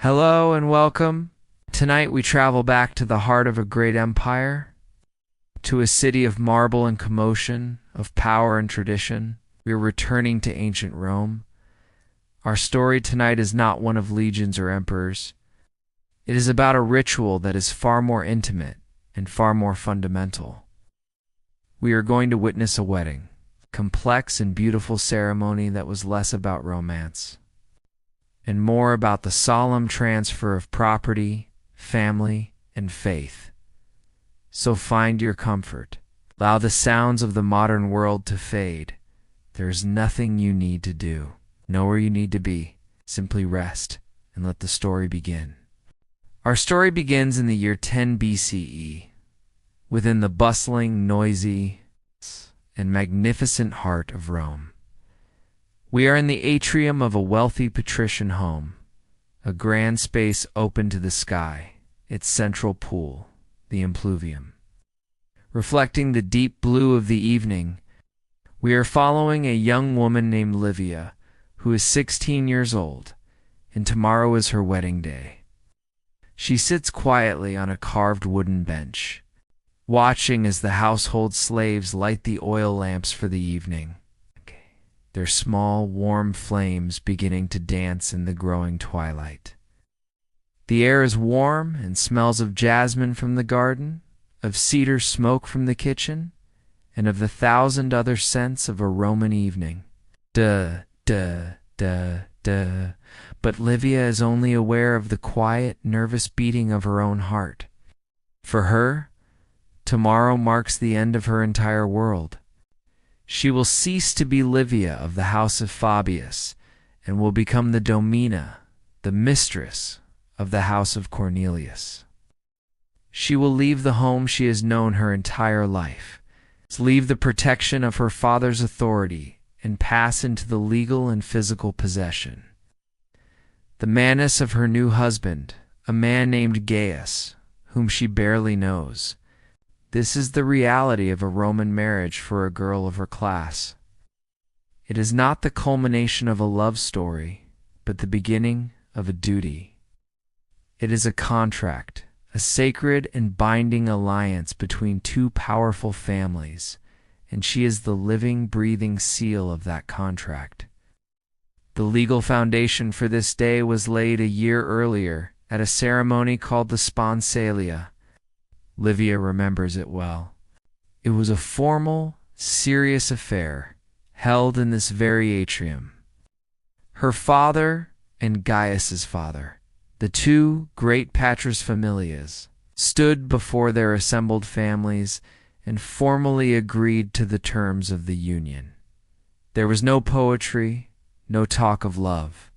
Hello and welcome. Tonight we travel back to the heart of a great empire, to a city of marble and commotion, of power and tradition. We are returning to ancient Rome. Our story tonight is not one of legions or emperors. It is about a ritual that is far more intimate and far more fundamental. We are going to witness a wedding, a complex and beautiful ceremony that was less about romance and more about the solemn transfer of property, family, and faith. So find your comfort. Allow the sounds of the modern world to fade. There is nothing you need to do. Know where you need to be. Simply rest and let the story begin. Our story begins in the year 10 BCE, within the bustling, noisy, and magnificent heart of Rome. We are in the atrium of a wealthy patrician home, a grand space open to the sky, its central pool, the impluvium. Reflecting the deep blue of the evening, we are following a young woman named Livia, who is 16 years old, and tomorrow is her wedding day. She sits quietly on a carved wooden bench, watching as the household slaves light the oil lamps for the evening, their small, warm flames beginning to dance in the growing twilight. The air is warm and smells of jasmine from the garden, of cedar smoke from the kitchen, and of the thousand other scents of a Roman evening. Duh, duh, duh, duh. But Livia is only aware of the quiet, nervous beating of her own heart. For her, tomorrow marks the end of her entire world. She will cease to be Livia of the house of Fabius and will become the domina, the mistress of the house of Cornelius. She will leave the home she has known her entire life, leave the protection of her father's authority, and pass into the legal and physical possession. The manus of her new husband, a man named Gaius, whom she barely knows. This is the reality of a Roman marriage for a girl of her class. It is not the culmination of a love story, but the beginning of a duty. It is a contract, a sacred and binding alliance between two powerful families, and she is the living, breathing seal of that contract. The legal foundation for this day was laid a year earlier at a ceremony called the sponsalia. Livia remembers it well. It was a formal, serious affair held in this very atrium. Her father and Gaius's father, the two great patres familias, stood before their assembled families and formally agreed to the terms of the union. There was no poetry, no talk of love.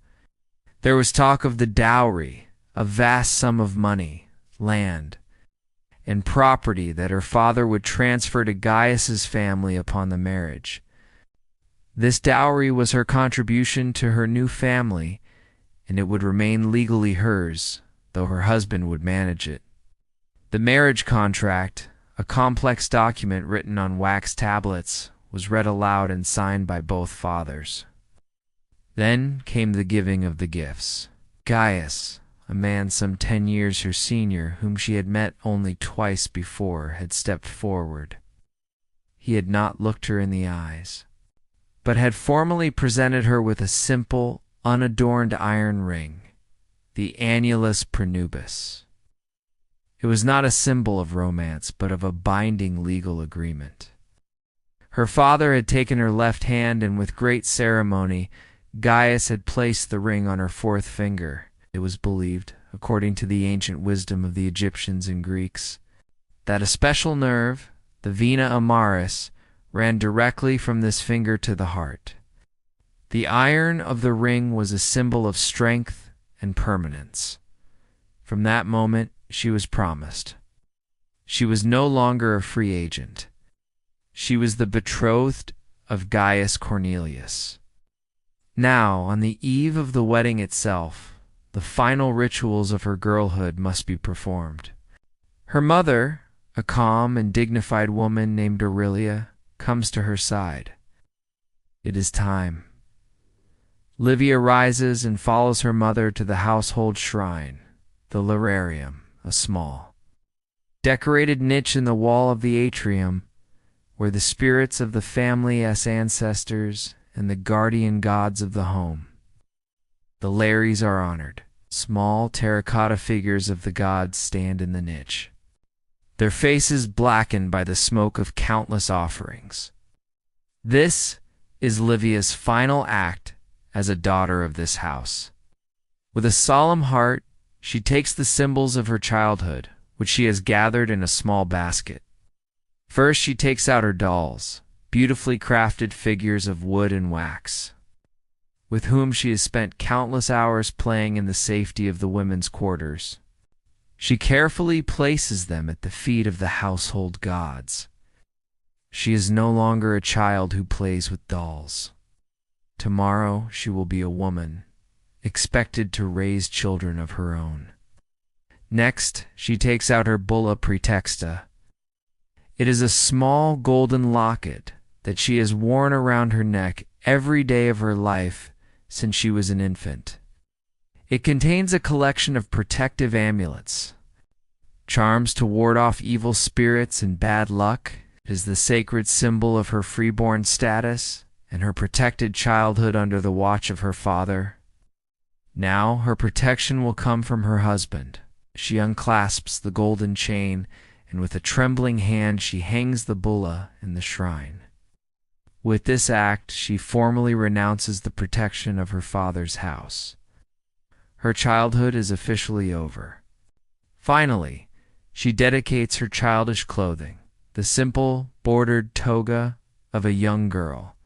There was talk of the dowry, a vast sum of money, land, and property that her father would transfer to Gaius's family upon the marriage. This dowry was her contribution to her new family, and it would remain legally hers, though her husband would manage it. The marriage contract, a complex document written on wax tablets, was read aloud and signed by both fathers. Then came the giving of the gifts. Gaius, a man some 10 years her senior, whom she had met only twice before, had stepped forward. He had not looked her in the eyes, but had formally presented her with a simple, unadorned iron ring, the annulus prenubis. It was not a symbol of romance, but of a binding legal agreement. Her father had taken her left hand, and with great ceremony, Gaius had placed the ring on her fourth finger. It was believed, according to the ancient wisdom of the Egyptians and Greeks, that a special nerve, the vena amarus, ran directly from this finger to the heart. The iron of the ring was a symbol of strength and permanence. From that moment, she was promised. She was no longer a free agent. She was the betrothed of Gaius Cornelius. Now, on the eve of the wedding itself, the final rituals of her girlhood must be performed. Her mother, a calm and dignified woman named Aurelia, comes to her side. It is time. Livia rises and follows her mother to the household shrine, the lararium, a small, decorated niche in the wall of the atrium, where the spirits of the family's ancestors and the guardian gods of the home, the Larrys, are honored. Small terracotta figures of the gods stand in the niche, their faces blackened by the smoke of countless offerings. This is Livia's final act as a daughter of this house. With a solemn heart, she takes the symbols of her childhood, which she has gathered in a small basket. First, she takes out her dolls, beautifully crafted figures of wood and wax, with whom she has spent countless hours playing in the safety of the women's quarters. She carefully places them at the feet of the household gods. She is no longer a child who plays with dolls. Tomorrow she will be a woman, expected to raise children of her own. Next, she takes out her bulla praetexta. It is a small golden locket that she has worn around her neck every day of her life since she was an infant. It contains a collection of protective amulets, charms to ward off evil spirits and bad luck. It is the sacred symbol of her freeborn status and her protected childhood under the watch of her father. Now her protection will come from her husband. She unclasps the golden chain, and with a trembling hand she hangs the bulla in the shrine. With this act, she formally renounces the protection of her father's house. Her childhood is officially over. Finally, she dedicates her childish clothing, the simple, bordered toga of a young girl,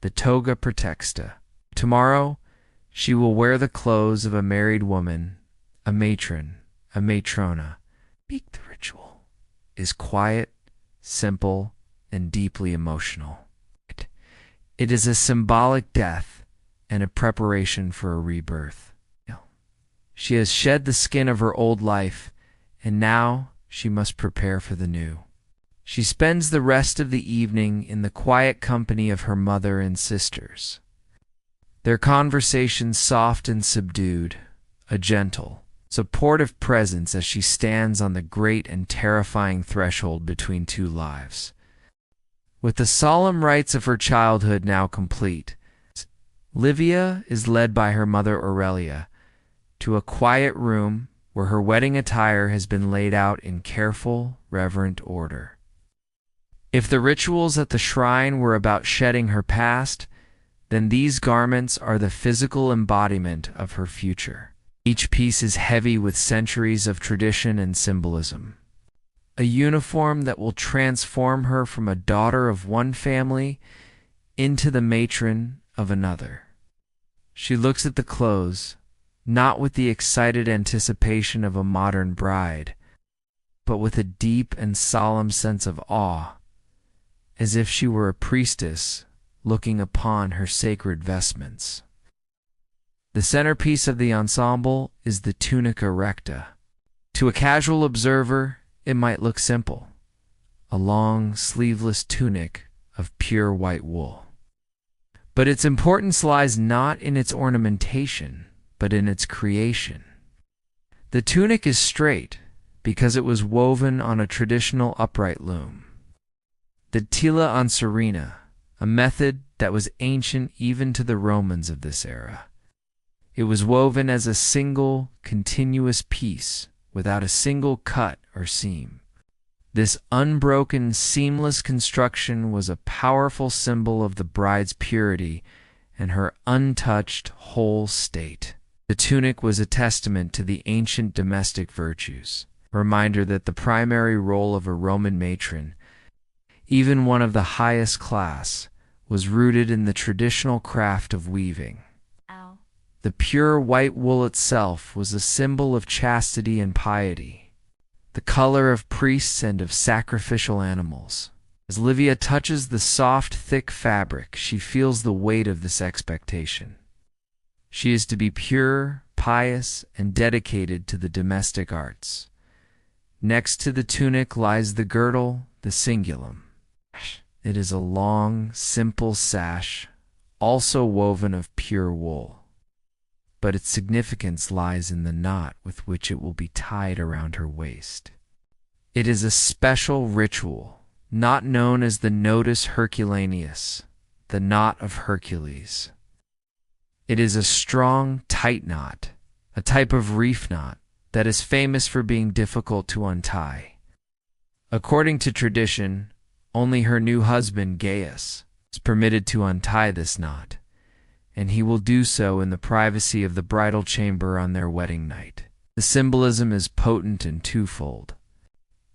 the toga praetexta. Tomorrow, she will wear the clothes of a married woman, a matron, a matrona. The ritual is quiet, simple, and deeply emotional. It is a symbolic death and a preparation for a rebirth. She has shed the skin of her old life, and now she must prepare for the new. She spends the rest of the evening in the quiet company of her mother and sisters. Their conversation soft and subdued, a gentle, supportive presence as she stands on the great and terrifying threshold between two lives. With the solemn rites of her childhood now complete, Livia is led by her mother Aurelia to a quiet room where her wedding attire has been laid out in careful, reverent order. If the rituals at the shrine were about shedding her past, then these garments are the physical embodiment of her future. Each piece is heavy with centuries of tradition and symbolism. A uniform that will transform her from a daughter of one family into the matron of another. She looks at the clothes, not with the excited anticipation of a modern bride, but with a deep and solemn sense of awe, as if she were a priestess looking upon her sacred vestments. The centerpiece of the ensemble is the tunica recta. To a casual observer, it might look simple, a long, sleeveless tunic of pure white wool. But its importance lies not in its ornamentation, but in its creation. The tunic is straight because it was woven on a traditional upright loom, the tela anserina, a method that was ancient even to the Romans of this era. It was woven as a single, continuous piece, without a single cut or seam. This unbroken, seamless construction was a powerful symbol of the bride's purity and her untouched whole state. The tunic was a testament to the ancient domestic virtues, a reminder that the primary role of a Roman matron, even one of the highest class, was rooted in the traditional craft of weaving. The pure white wool itself was a symbol of chastity and piety, the color of priests and of sacrificial animals. As Livia touches the soft, thick fabric, she feels the weight of this expectation. She is to be pure, pious, and dedicated to the domestic arts. Next to the tunic lies the girdle, the cingulum. It is a long, simple sash, also woven of pure wool, but its significance lies in the knot with which it will be tied around her waist. It is a special ritual, not known as the nodus Herculaneus, the knot of Hercules. It is a strong, tight knot, a type of reef knot that is famous for being difficult to untie. According to tradition, only her new husband, Gaius, is permitted to untie this knot, and he will do so in the privacy of the bridal chamber on their wedding night. The symbolism is potent and twofold.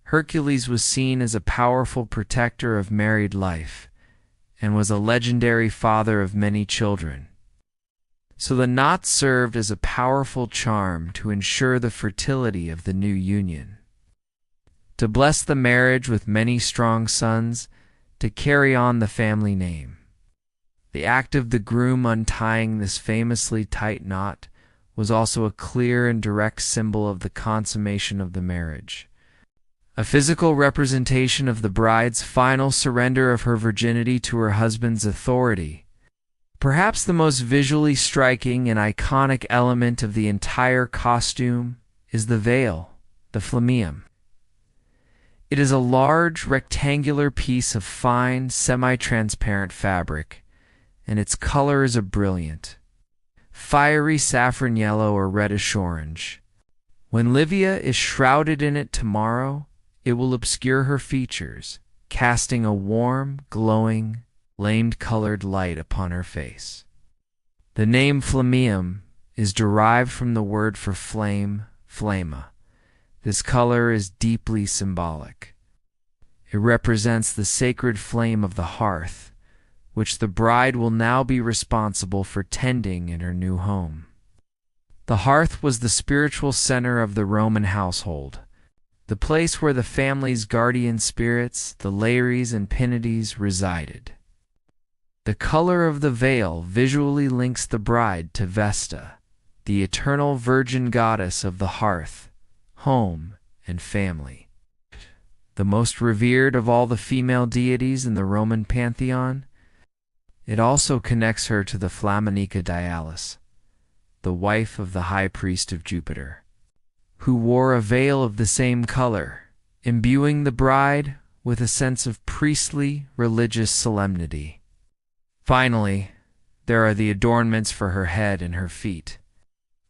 Hercules was seen as a powerful protector of married life and was a legendary father of many children. So the knot served as a powerful charm to ensure the fertility of the new union, to bless the marriage with many strong sons, to carry on the family name. The act of the groom untying this famously tight knot was also a clear and direct symbol of the consummation of the marriage, a physical representation of the bride's final surrender of her virginity to her husband's authority. Perhaps the most visually striking and iconic element of the entire costume is the veil, the flammeum. It is a large, rectangular piece of fine, semi-transparent fabric, and its color is a brilliant, fiery saffron yellow or reddish-orange. When Livia is shrouded in it tomorrow, it will obscure her features, casting a warm, glowing, flame-colored light upon her face. The name flammeum is derived from the word for flame, flamma. This color is deeply symbolic. It represents the sacred flame of the hearth, which the bride will now be responsible for tending in her new home. The hearth was the spiritual center of the Roman household, the place where the family's guardian spirits, the Lares and Penates, resided. The color of the veil visually links the bride to Vesta, the eternal virgin goddess of the hearth, home, and family. The most revered of all the female deities in the Roman pantheon, it also connects her to the Flaminica Dialis, the wife of the high priest of Jupiter, who wore a veil of the same color, imbuing the bride with a sense of priestly, religious solemnity. Finally, there are the adornments for her head and her feet.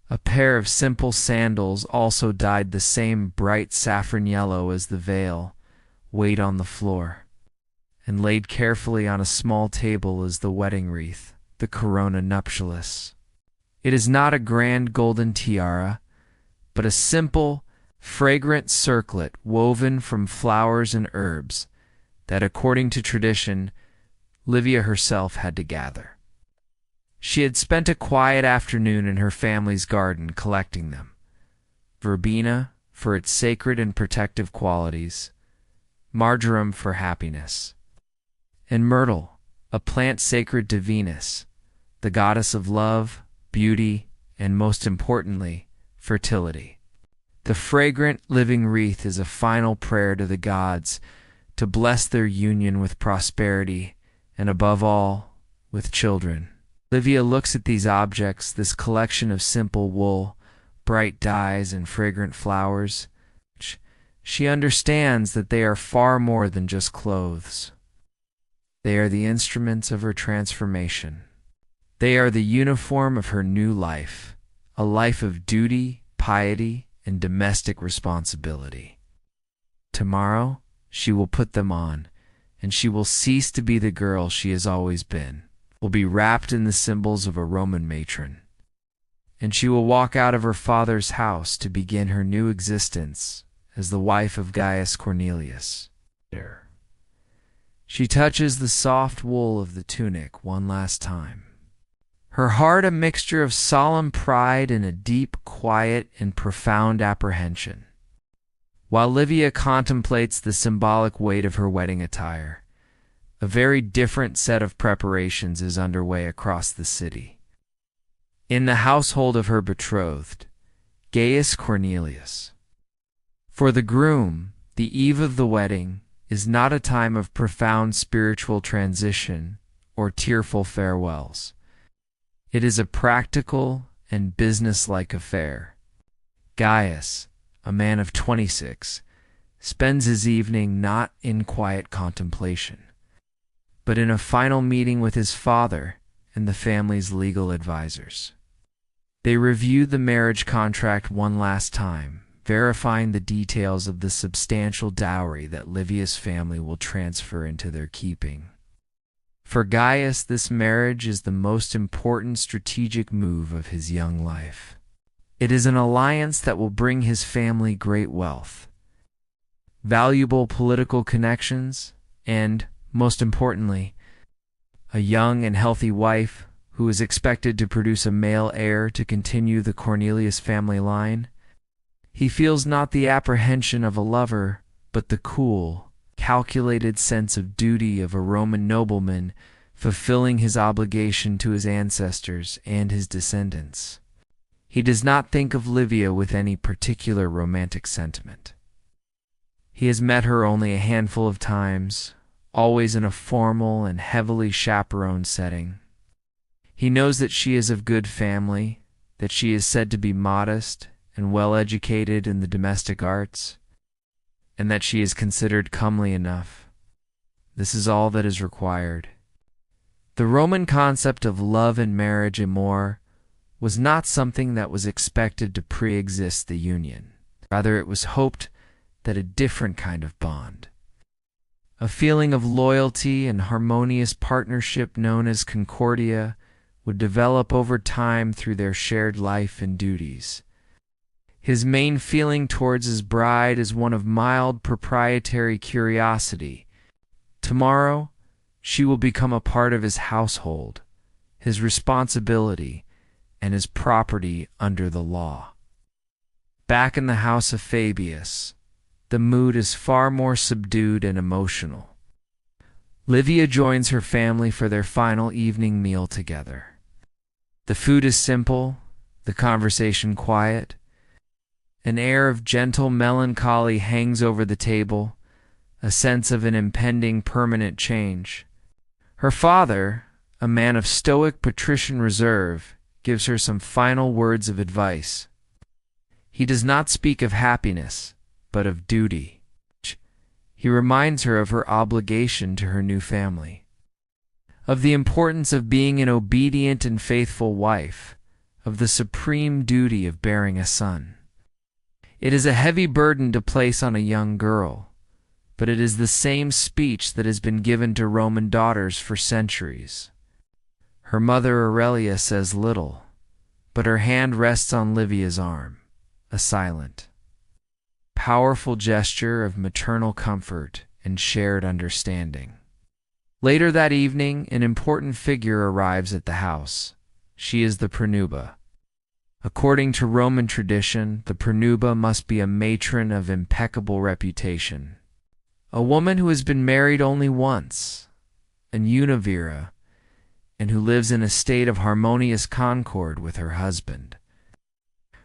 A pair of simple sandals, also dyed the same bright saffron yellow as the veil, wait on the floor, and laid carefully on a small table is the wedding wreath, the corona nuptialis. It is not a grand golden tiara, but a simple, fragrant circlet woven from flowers and herbs that, according to tradition, Livia herself had to gather. She had spent a quiet afternoon in her family's garden collecting them. Verbena for its sacred and protective qualities, marjoram for happiness, and myrtle, a plant sacred to Venus, the goddess of love, beauty, and most importantly, fertility. The fragrant living wreath is a final prayer to the gods to bless their union with prosperity and, above all, with children. Livia looks at these objects, this collection of simple wool, bright dyes, and fragrant flowers. She understands that they are far more than just clothes. They are the instruments of her transformation. They are the uniform of her new life, a life of duty, piety, and domestic responsibility. Tomorrow, she will put them on, and she will cease to be the girl she has always been, will be wrapped in the symbols of a Roman matron, and she will walk out of her father's house to begin her new existence as the wife of Gaius Cornelius. She touches the soft wool of the tunic one last time, her heart a mixture of solemn pride and a deep, quiet, and profound apprehension. While Livia contemplates the symbolic weight of her wedding attire, a very different set of preparations is underway across the city. In the household of her betrothed, Gaius Cornelius. For the groom, the eve of the wedding is not a time of profound spiritual transition or tearful farewells. It is a practical and businesslike affair. Gaius, a man of 26, spends his evening not in quiet contemplation, but in a final meeting with his father and the family's legal advisors. They review the marriage contract one last time, verifying the details of the substantial dowry that Livia's family will transfer into their keeping. For Gaius, this marriage is the most important strategic move of his young life. It is an alliance that will bring his family great wealth, valuable political connections, and, most importantly, a young and healthy wife who is expected to produce a male heir to continue the Cornelius family line. He feels not the apprehension of a lover, but the cool, calculated sense of duty of a Roman nobleman fulfilling his obligation to his ancestors and his descendants. He does not think of Livia with any particular romantic sentiment. He has met her only a handful of times, always in a formal and heavily chaperoned setting. He knows that she is of good family, that she is said to be modest and well-educated in the domestic arts, and that she is considered comely enough. This is all that is required. The Roman concept of love and marriage amor was not something that was expected to pre-exist the union. Rather, it was hoped that a different kind of bond, a feeling of loyalty and harmonious partnership known as concordia, would develop over time through their shared life and duties. His main feeling towards his bride is one of mild proprietary curiosity. Tomorrow, she will become a part of his household, his responsibility, and his property under the law. Back in the house of Fabius, the mood is far more subdued and emotional. Livia joins her family for their final evening meal together. The food is simple, the conversation quiet. An air of gentle melancholy hangs over the table, a sense of an impending permanent change. Her father, a man of stoic patrician reserve, gives her some final words of advice. He does not speak of happiness, but of duty. He reminds her of her obligation to her new family, of the importance of being an obedient and faithful wife, of the supreme duty of bearing a son. It is a heavy burden to place on a young girl, but it is the same speech that has been given to Roman daughters for centuries. Her mother Aurelia says little, but her hand rests on Livia's arm, a silent, powerful gesture of maternal comfort and shared understanding. Later that evening, an important figure arrives at the house. She is the pronuba. According to Roman tradition, the pronuba must be a matron of impeccable reputation, a woman who has been married only once, an univira, and who lives in a state of harmonious concord with her husband.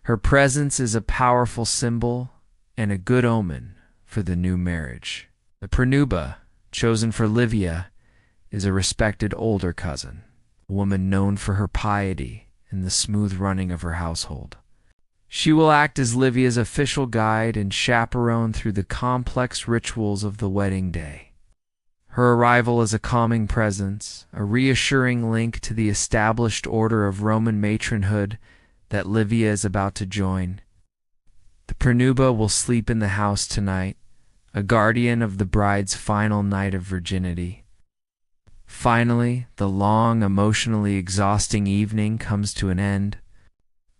Her presence is a powerful symbol and a good omen for the new marriage. The pronuba, chosen for Livia, is a respected older cousin, a woman known for her piety and the smooth running of her household. She will act as Livia's official guide and chaperone through the complex rituals of the wedding day. Her arrival is a calming presence, a reassuring link to the established order of Roman matronhood that Livia is about to join. The pronuba will sleep in the house tonight, a guardian of the bride's final night of virginity. Finally, the long, emotionally exhausting evening comes to an end.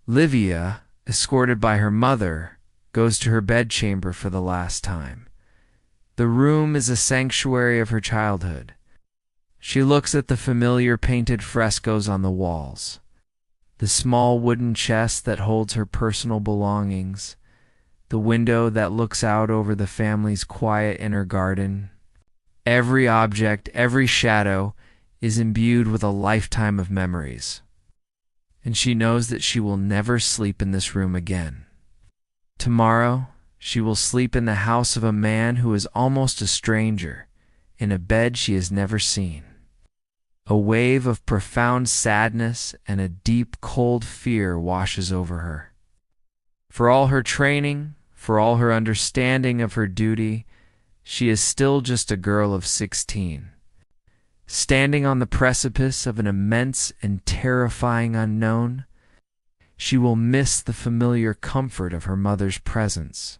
Livia, escorted by her mother, goes to her bedchamber for the last time. The room is a sanctuary of her childhood. She looks at the familiar painted frescoes on the walls, the small wooden chest that holds her personal belongings, the window that looks out over the family's quiet inner garden. Every object, every shadow is imbued with a lifetime of memories, and she knows that she will never sleep in this room again. Tomorrow, she will sleep in the house of a man who is almost a stranger, in a bed she has never seen. A wave of profound sadness and a deep, cold fear washes over her. For all her training, for all her understanding of her duty, she is still just a girl of 16, standing on the precipice of an immense and terrifying unknown. She will miss the familiar comfort of her mother's presence,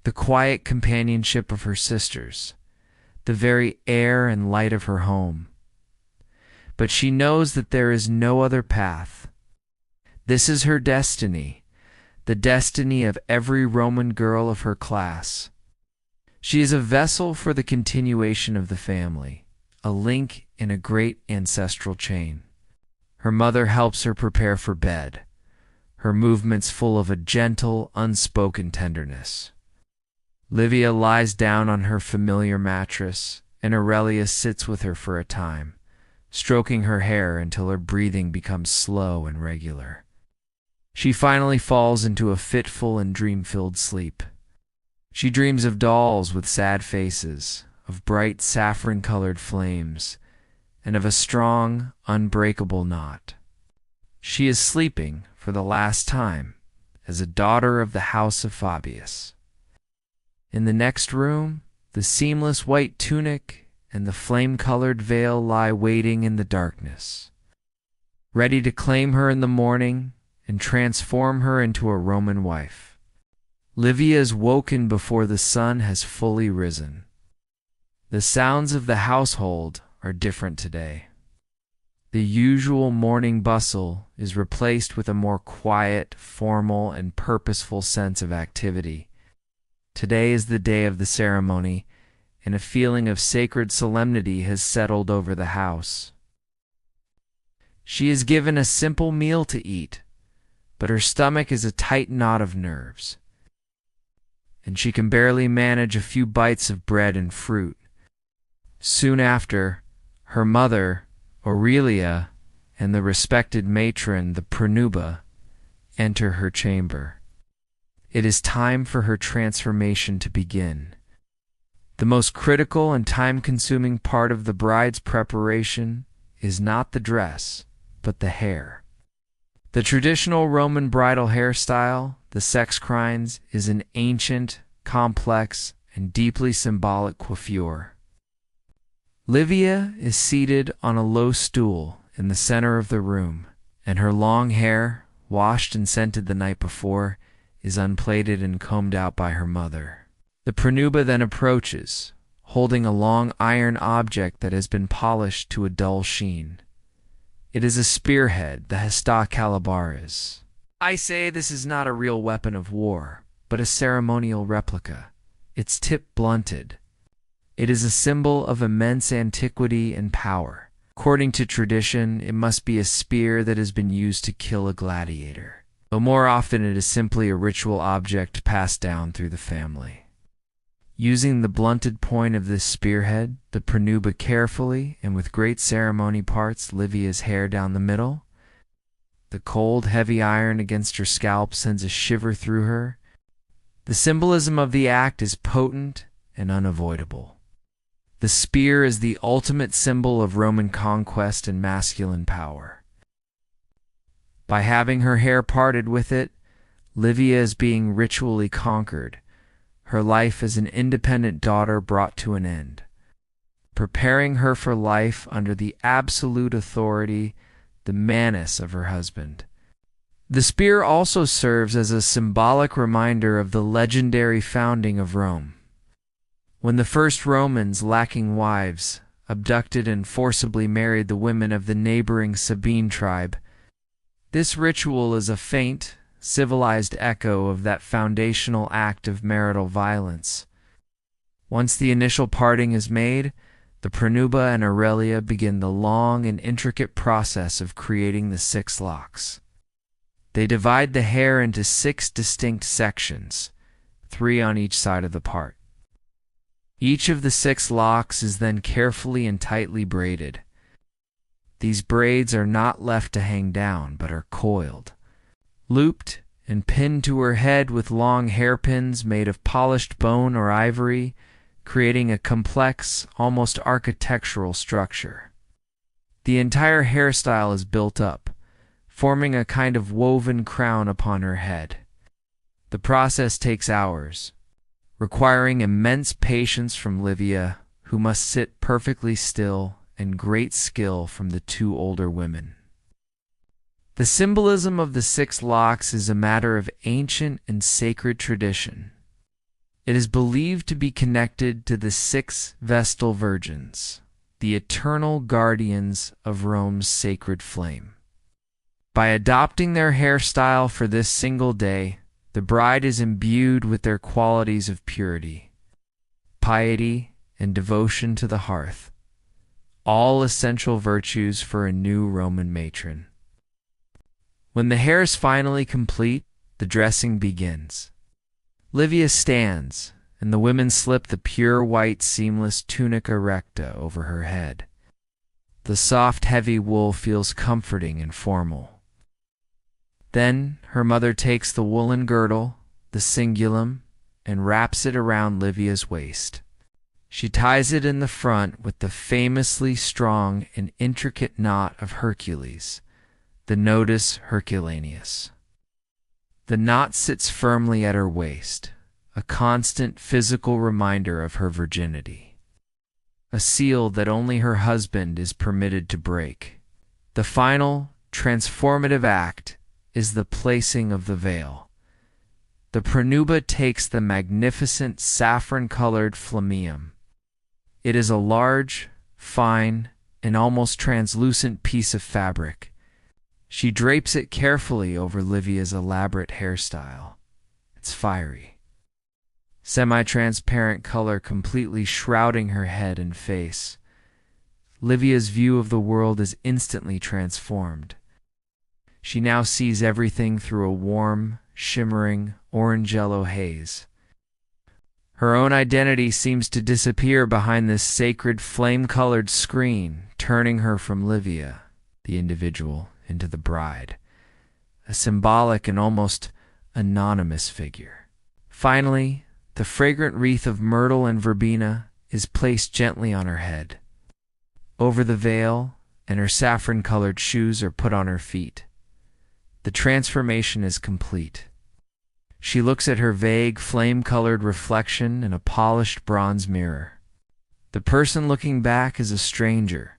the quiet companionship of her sisters, the very air and light of her home. But she knows that there is no other path. This is her destiny, the destiny of every Roman girl of her class. She is a vessel for the continuation of the family, a link in a great ancestral chain. Her mother helps her prepare for bed, her movements full of a gentle, unspoken tenderness. Livia lies down on her familiar mattress, and Aurelia sits with her for a time, stroking her hair until her breathing becomes slow and regular. She finally falls into a fitful and dream-filled sleep. She dreams of dolls with sad faces, of bright saffron-colored flames, and of a strong, unbreakable knot. She is sleeping, for the last time, as a daughter of the house of Fabius. In the next room, the seamless white tunic and the flame-colored veil lie waiting in the darkness, ready to claim her in the morning and transform her into a Roman wife. Livia is woken before the sun has fully risen. The sounds of the household are different today. The usual morning bustle is replaced with a more quiet, formal, and purposeful sense of activity. Today is the day of the ceremony, and a feeling of sacred solemnity has settled over the house. She is given a simple meal to eat, but her stomach is a tight knot of nerves, and she can barely manage a few bites of bread and fruit. Soon after, her mother, Aurelia, and the respected matron, the Pronuba, enter her chamber. It is time for her transformation to begin. The most critical and time-consuming part of the bride's preparation is not the dress, but the hair. The traditional Roman bridal hairstyle, the sexcrines, is an ancient, complex, and deeply symbolic coiffure. Livia is seated on a low stool in the center of the room, and her long hair, washed and scented the night before, is unplaited and combed out by her mother. The Pronuba then approaches, holding a long iron object that has been polished to a dull sheen. It is a spearhead, the hesta calabaris. I say this is not a real weapon of war, but a ceremonial replica, its tip blunted. It is a symbol of immense antiquity and power. According to tradition, it must be a spear that has been used to kill a gladiator, though more often it is simply a ritual object passed down through the family. Using the blunted point of this spearhead, the Pronuba carefully and with great ceremony parts Livia's hair down the middle. The cold, heavy iron against her scalp sends a shiver through her. The symbolism of the act is potent and unavoidable. The spear is the ultimate symbol of Roman conquest and masculine power. By having her hair parted with it, Livia is being ritually conquered, her life as an independent daughter brought to an end, preparing her for life under the absolute authority, the manus of her husband. The spear also serves as a symbolic reminder of the legendary founding of Rome. When the first Romans, lacking wives, abducted and forcibly married the women of the neighboring Sabine tribe, this ritual is a faint, civilized echo of that foundational act of marital violence. Once the initial parting is made, the Pronuba and Aurelia begin the long and intricate process of creating the 6 locks. They divide the hair into 6 distinct sections, 3 on each side of the part. Each of the 6 locks is then carefully and tightly braided. These braids are not left to hang down, but are coiled, looped, and pinned to her head with long hairpins made of polished bone or ivory, creating a complex, almost architectural structure. The entire hairstyle is built up, forming a kind of woven crown upon her head. The process takes hours, requiring immense patience from Livia, who must sit perfectly still, and great skill from the two older women. The symbolism of the 6 locks is a matter of ancient and sacred tradition. It is believed to be connected to the 6 Vestal Virgins, the eternal guardians of Rome's sacred flame. By adopting their hairstyle for this single day, the bride is imbued with their qualities of purity, piety, and devotion to the hearth, all essential virtues for a new Roman matron. When the hair is finally complete, the dressing begins. Livia stands, and the women slip the pure white seamless tunica recta over her head. The soft, heavy wool feels comforting and formal. Then her mother takes the woolen girdle, the cingulum, and wraps it around Livia's waist. She ties it in the front with the famously strong and intricate knot of Hercules, the nodus herculaneus. The knot sits firmly at her waist, a constant physical reminder of her virginity, a seal that only her husband is permitted to break. The final, transformative act is the placing of the veil. The pranuba takes the magnificent saffron-colored flammeum. It is a large, fine, and almost translucent piece of fabric. She drapes it carefully over Livia's elaborate hairstyle. It's fiery, semi-transparent color completely shrouding her head and face. Livia's view of the world is instantly transformed. She now sees everything through a warm, shimmering, orange-yellow haze. Her own identity seems to disappear behind this sacred flame-colored screen, turning her from Livia, the individual, into the bride, a symbolic and almost anonymous figure. Finally, the fragrant wreath of myrtle and verbena is placed gently on her head. Over the veil, and her saffron-colored shoes are put on her feet. The transformation is complete. She looks at her vague, flame-colored reflection in a polished bronze mirror. The person looking back is a stranger,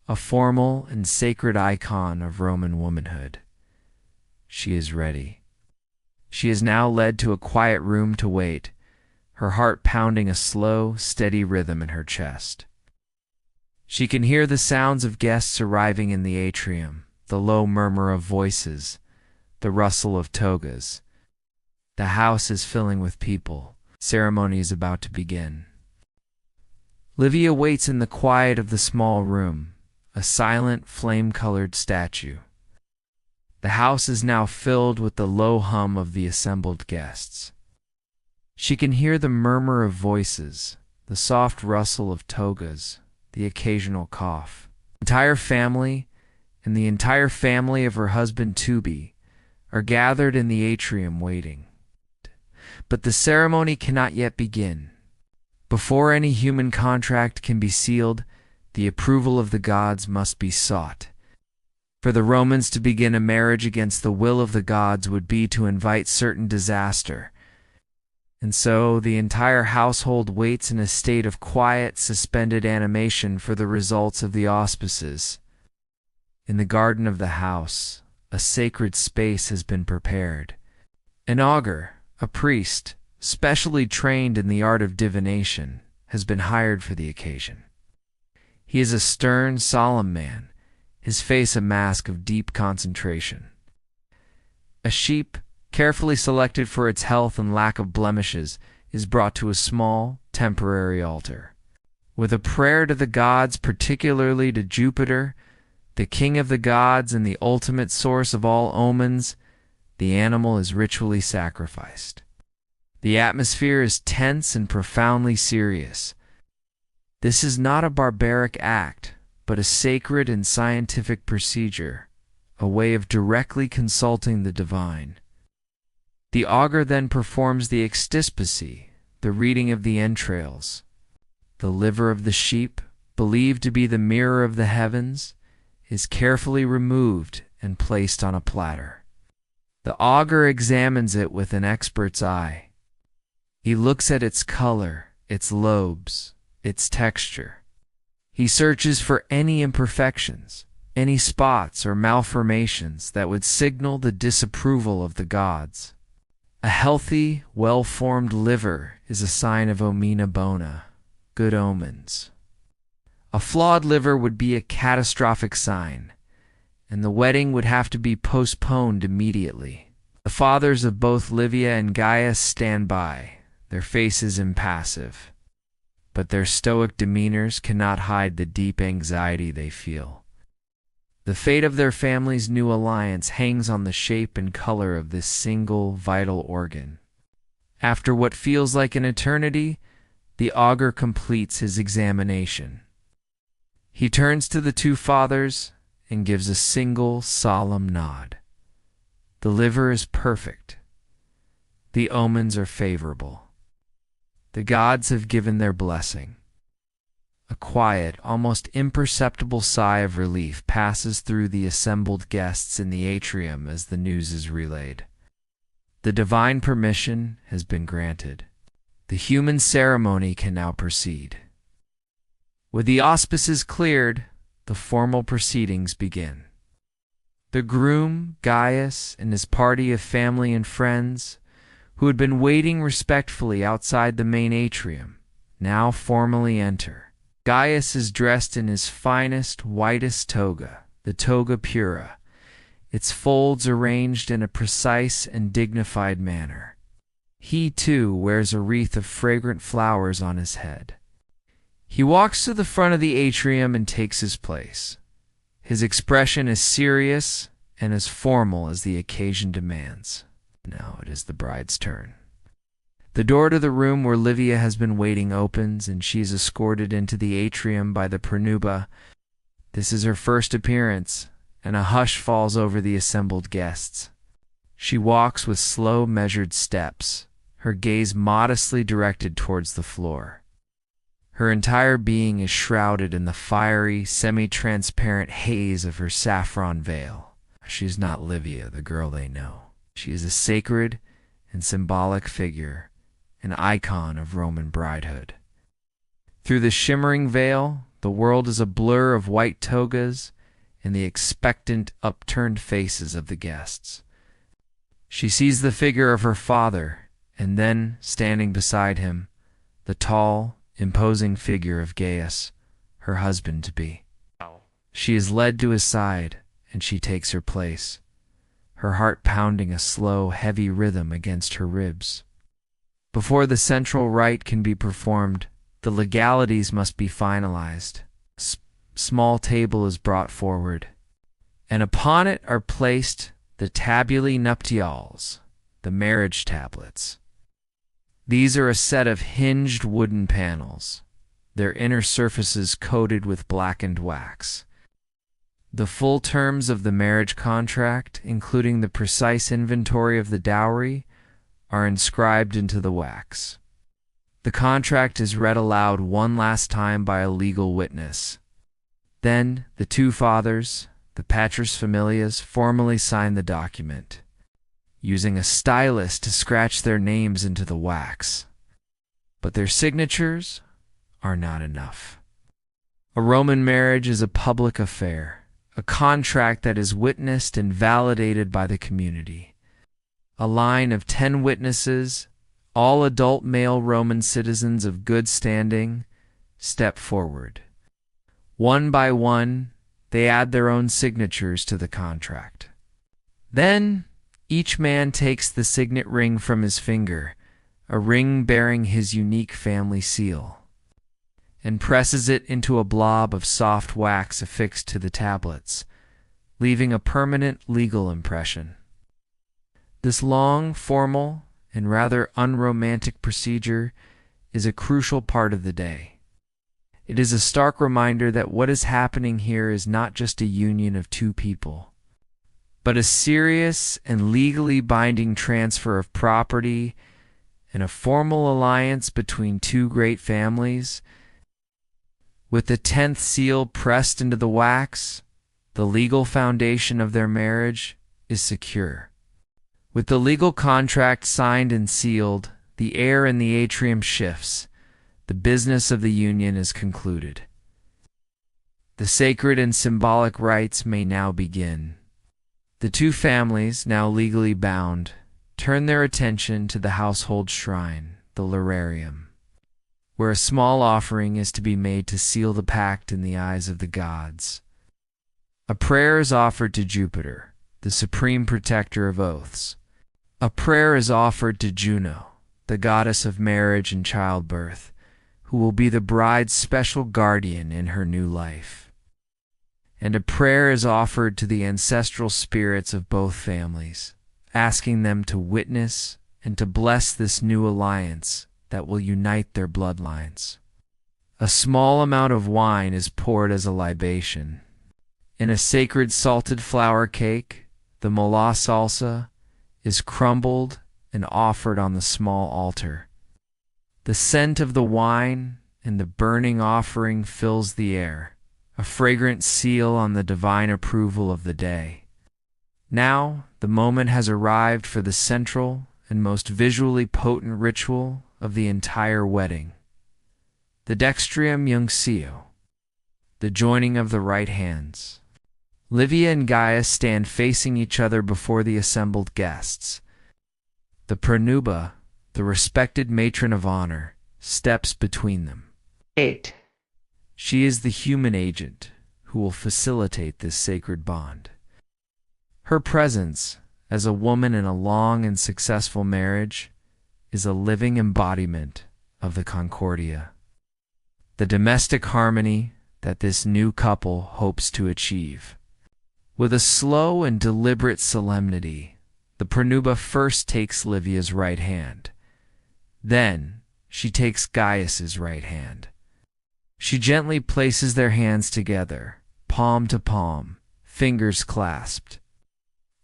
a formal and sacred icon of Roman womanhood. She is ready. She is now led to a quiet room to wait, her heart pounding a slow, steady rhythm in her chest. She can hear the sounds of guests arriving in the atrium, the low murmur of voices, the rustle of togas. The house is filling with people. Ceremony is about to begin. Livia waits in the quiet of the small room, a silent, flame-colored statue. The house is now filled with the low hum of the assembled guests. She can hear the murmur of voices, the soft rustle of togas, the occasional cough. The entire family and the entire family of her husband Tubi are gathered in the atrium waiting. But the ceremony cannot yet begin. Before any human contract can be sealed, the approval of the gods must be sought. For the Romans to begin a marriage against the will of the gods would be to invite certain disaster. And so the entire household waits in a state of quiet, suspended animation for the results of the auspices. In the garden of the house, a sacred space has been prepared. An augur, a priest, specially trained in the art of divination, has been hired for the occasion. He is a stern, solemn man, his face a mask of deep concentration. A sheep, carefully selected for its health and lack of blemishes, is brought to a small, temporary altar. With a prayer to the gods, particularly to Jupiter, the king of the gods and the ultimate source of all omens, the animal is ritually sacrificed. The atmosphere is tense and profoundly serious. This is not a barbaric act, but a sacred and scientific procedure, a way of directly consulting the divine. The augur then performs the extispicy, the reading of the entrails. The liver of the sheep, believed to be the mirror of the heavens, is carefully removed and placed on a platter. The augur examines it with an expert's eye. He looks at its color, its lobes, its texture. He searches for any imperfections, any spots or malformations that would signal the disapproval of the gods. A healthy, well-formed liver is a sign of omnia bona, good omens. A flawed liver would be a catastrophic sign, and the wedding would have to be postponed immediately. The fathers of both Livia and Gaius stand by, their faces impassive, but their stoic demeanors cannot hide the deep anxiety they feel. The fate of their family's new alliance hangs on the shape and color of this single vital organ. After what feels like an eternity, the augur completes his examination. He turns to the two fathers and gives a single solemn nod. The liver is perfect. The omens are favorable. The gods have given their blessing. A quiet, almost imperceptible sigh of relief passes through the assembled guests in the atrium as the news is relayed. The divine permission has been granted. The human ceremony can now proceed. With the auspices cleared, the formal proceedings begin. The groom, Gaius, and his party of family and friends, who had been waiting respectfully outside the main atrium, now formally enter. Gaius is dressed in his finest, whitest toga, the toga pura, its folds arranged in a precise and dignified manner. He, too, wears a wreath of fragrant flowers on his head. He walks to the front of the atrium and takes his place. His expression is serious and as formal as the occasion demands. Now it is the bride's turn. The door to the room where Livia has been waiting opens, and she is escorted into the atrium by the pranuba. This is her first appearance, and a hush falls over the assembled guests. She walks with slow, measured steps, her gaze modestly directed towards the floor. Her entire being is shrouded in the fiery, semi-transparent haze of her saffron veil. She is not Livia, the girl they know. She is a sacred and symbolic figure, an icon of Roman bridehood. Through the shimmering veil, the world is a blur of white togas and the expectant, upturned faces of the guests. She sees the figure of her father, and then, standing beside him, the tall, imposing figure of Gaius, her husband-to-be. She is led to his side, and she takes her place, her heart pounding a slow, heavy rhythm against her ribs. Before the central rite can be performed, the legalities must be finalized. A small table is brought forward, and upon it are placed the tabulae nuptiales, the marriage tablets. These are a set of hinged wooden panels, their inner surfaces coated with blackened wax. The full terms of the marriage contract, including the precise inventory of the dowry, are inscribed into the wax. The contract is read aloud one last time by a legal witness. Then the two fathers, the patres familias, formally sign the document, using a stylus to scratch their names into the wax. But their signatures are not enough. A Roman marriage is a public affair, a contract that is witnessed and validated by the community. A line of 10 witnesses, all adult male Roman citizens of good standing, step forward. One by one, they add their own signatures to the contract. Then, each man takes the signet ring from his finger, a ring bearing his unique family seal, and presses it into a blob of soft wax affixed to the tablets, leaving a permanent legal impression. This long, formal, and rather unromantic procedure is a crucial part of the day. It is a stark reminder that what is happening here is not just a union of two people, but a serious and legally binding transfer of property and a formal alliance between two great families. With the 10th seal pressed into the wax, the The legal foundation of their marriage is secure. With the legal contract signed and sealed, the air in the atrium shifts. The business of the union is concluded. The sacred and symbolic rites may now begin. The two families, now legally bound, turn their attention to the household shrine, the lararium, where a small offering is to be made to seal the pact in the eyes of the gods. A prayer is offered to Jupiter, the supreme protector of oaths. A prayer is offered to Juno, the goddess of marriage and childbirth, who will be the bride's special guardian in her new life. And a prayer is offered to the ancestral spirits of both families, asking them to witness and to bless this new alliance that will unite their bloodlines. A small amount of wine is poured as a libation. In a sacred salted flour cake, the mola salsa is crumbled and offered on the small altar. The scent of the wine and the burning offering fills the air, a fragrant seal on the divine approval of the day. Now, the moment has arrived for the central and most visually potent ritual of the entire wedding. The dextrium iunctio, the joining of the right hands. Livia and Gaia stand facing each other before the assembled guests. The pronuba, the respected matron of honor, steps between them. 8. She is the human agent who will facilitate this sacred bond. Her presence, as a woman in a long and successful marriage, is a living embodiment of the Concordia, the domestic harmony that this new couple hopes to achieve. With a slow and deliberate solemnity, the pronuba first takes Livia's right hand. Then she takes Gaius's right hand. She gently places their hands together, palm to palm, fingers clasped.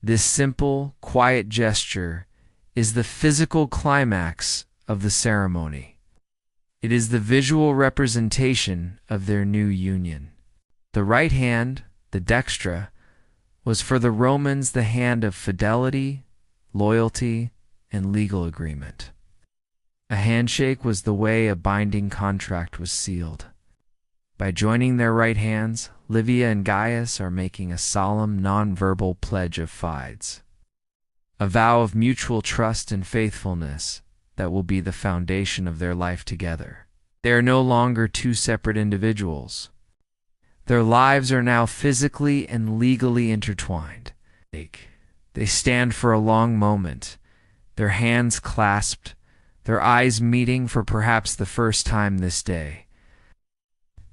This simple, quiet gesture is the physical climax of the ceremony. It is the visual representation of their new union. The right hand, the dextra, was for the Romans the hand of fidelity, loyalty, and legal agreement. A handshake was the way a binding contract was sealed. By joining their right hands, Livia and Gaius are making a solemn, non-verbal pledge of fides, a vow of mutual trust and faithfulness that will be the foundation of their life together. They are no longer two separate individuals. Their lives are now physically and legally intertwined. They stand for a long moment, their hands clasped, their eyes meeting for perhaps the first time this day.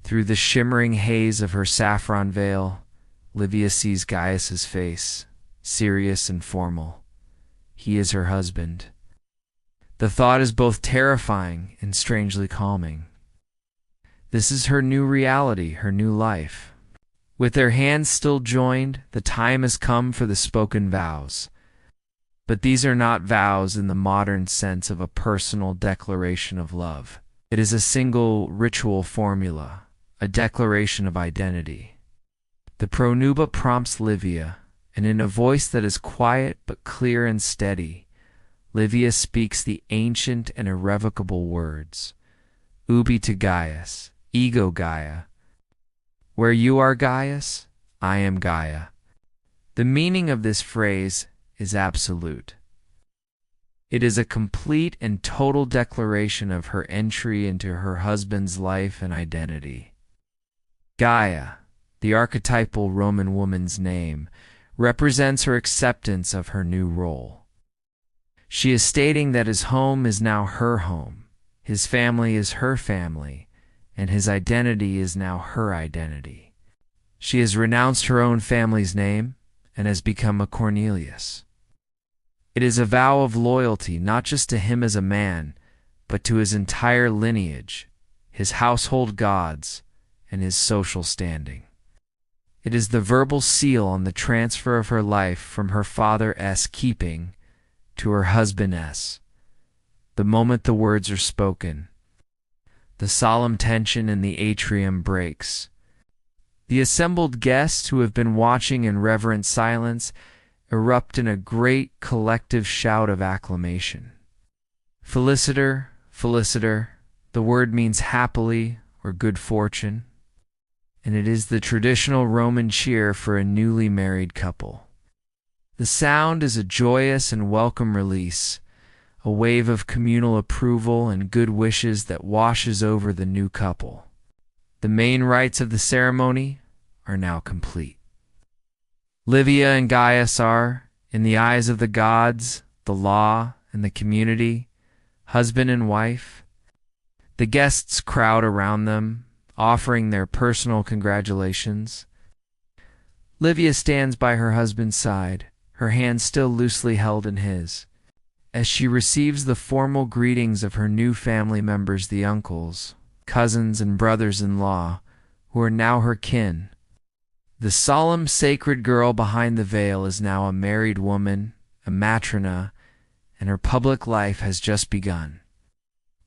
Through the shimmering haze of her saffron veil, Livia sees Gaius's face, serious and formal. He is her husband. The thought is both terrifying and strangely calming. This is her new reality, her new life. With their hands still joined, the time has come for the spoken vows. But these are not vows in the modern sense of a personal declaration of love. It is a single ritual formula, a declaration of identity. The pronuba prompts Livia, and in a voice that is quiet but clear and steady, Livia speaks the ancient and irrevocable words, Ubi to Gaius, ego Gaia. Where you are Gaius, I am Gaia. The meaning of this phrase is absolute. It is a complete and total declaration of her entry into her husband's life and identity. Gaia, the archetypal Roman woman's name, represents her acceptance of her new role. She is stating that his home is now her home, his family is her family, and his identity is now her identity. She has renounced her own family's name and has become a Cornelius. It is a vow of loyalty not just to him as a man, but to his entire lineage, his household gods, and his social standing. It is the verbal seal on the transfer of her life from her father's keeping to her husband's. The moment the words are spoken, the solemn tension in the atrium breaks. The assembled guests, who have been watching in reverent silence, erupt in a great collective shout of acclamation. Feliciter, feliciter, the word means happily or good fortune, and it is the traditional Roman cheer for a newly married couple. The sound is a joyous and welcome release, a wave of communal approval and good wishes that washes over the new couple. The main rites of the ceremony are now complete. Livia and Gaius are, in the eyes of the gods, the law, and the community, husband and wife. The guests crowd around them, offering their personal congratulations. Livia stands by her husband's side, her hand still loosely held in his, as she receives the formal greetings of her new family members, the uncles, cousins, and brothers-in-law, who are now her kin. The solemn, sacred girl behind the veil is now a married woman, a matrona, and her public life has just begun.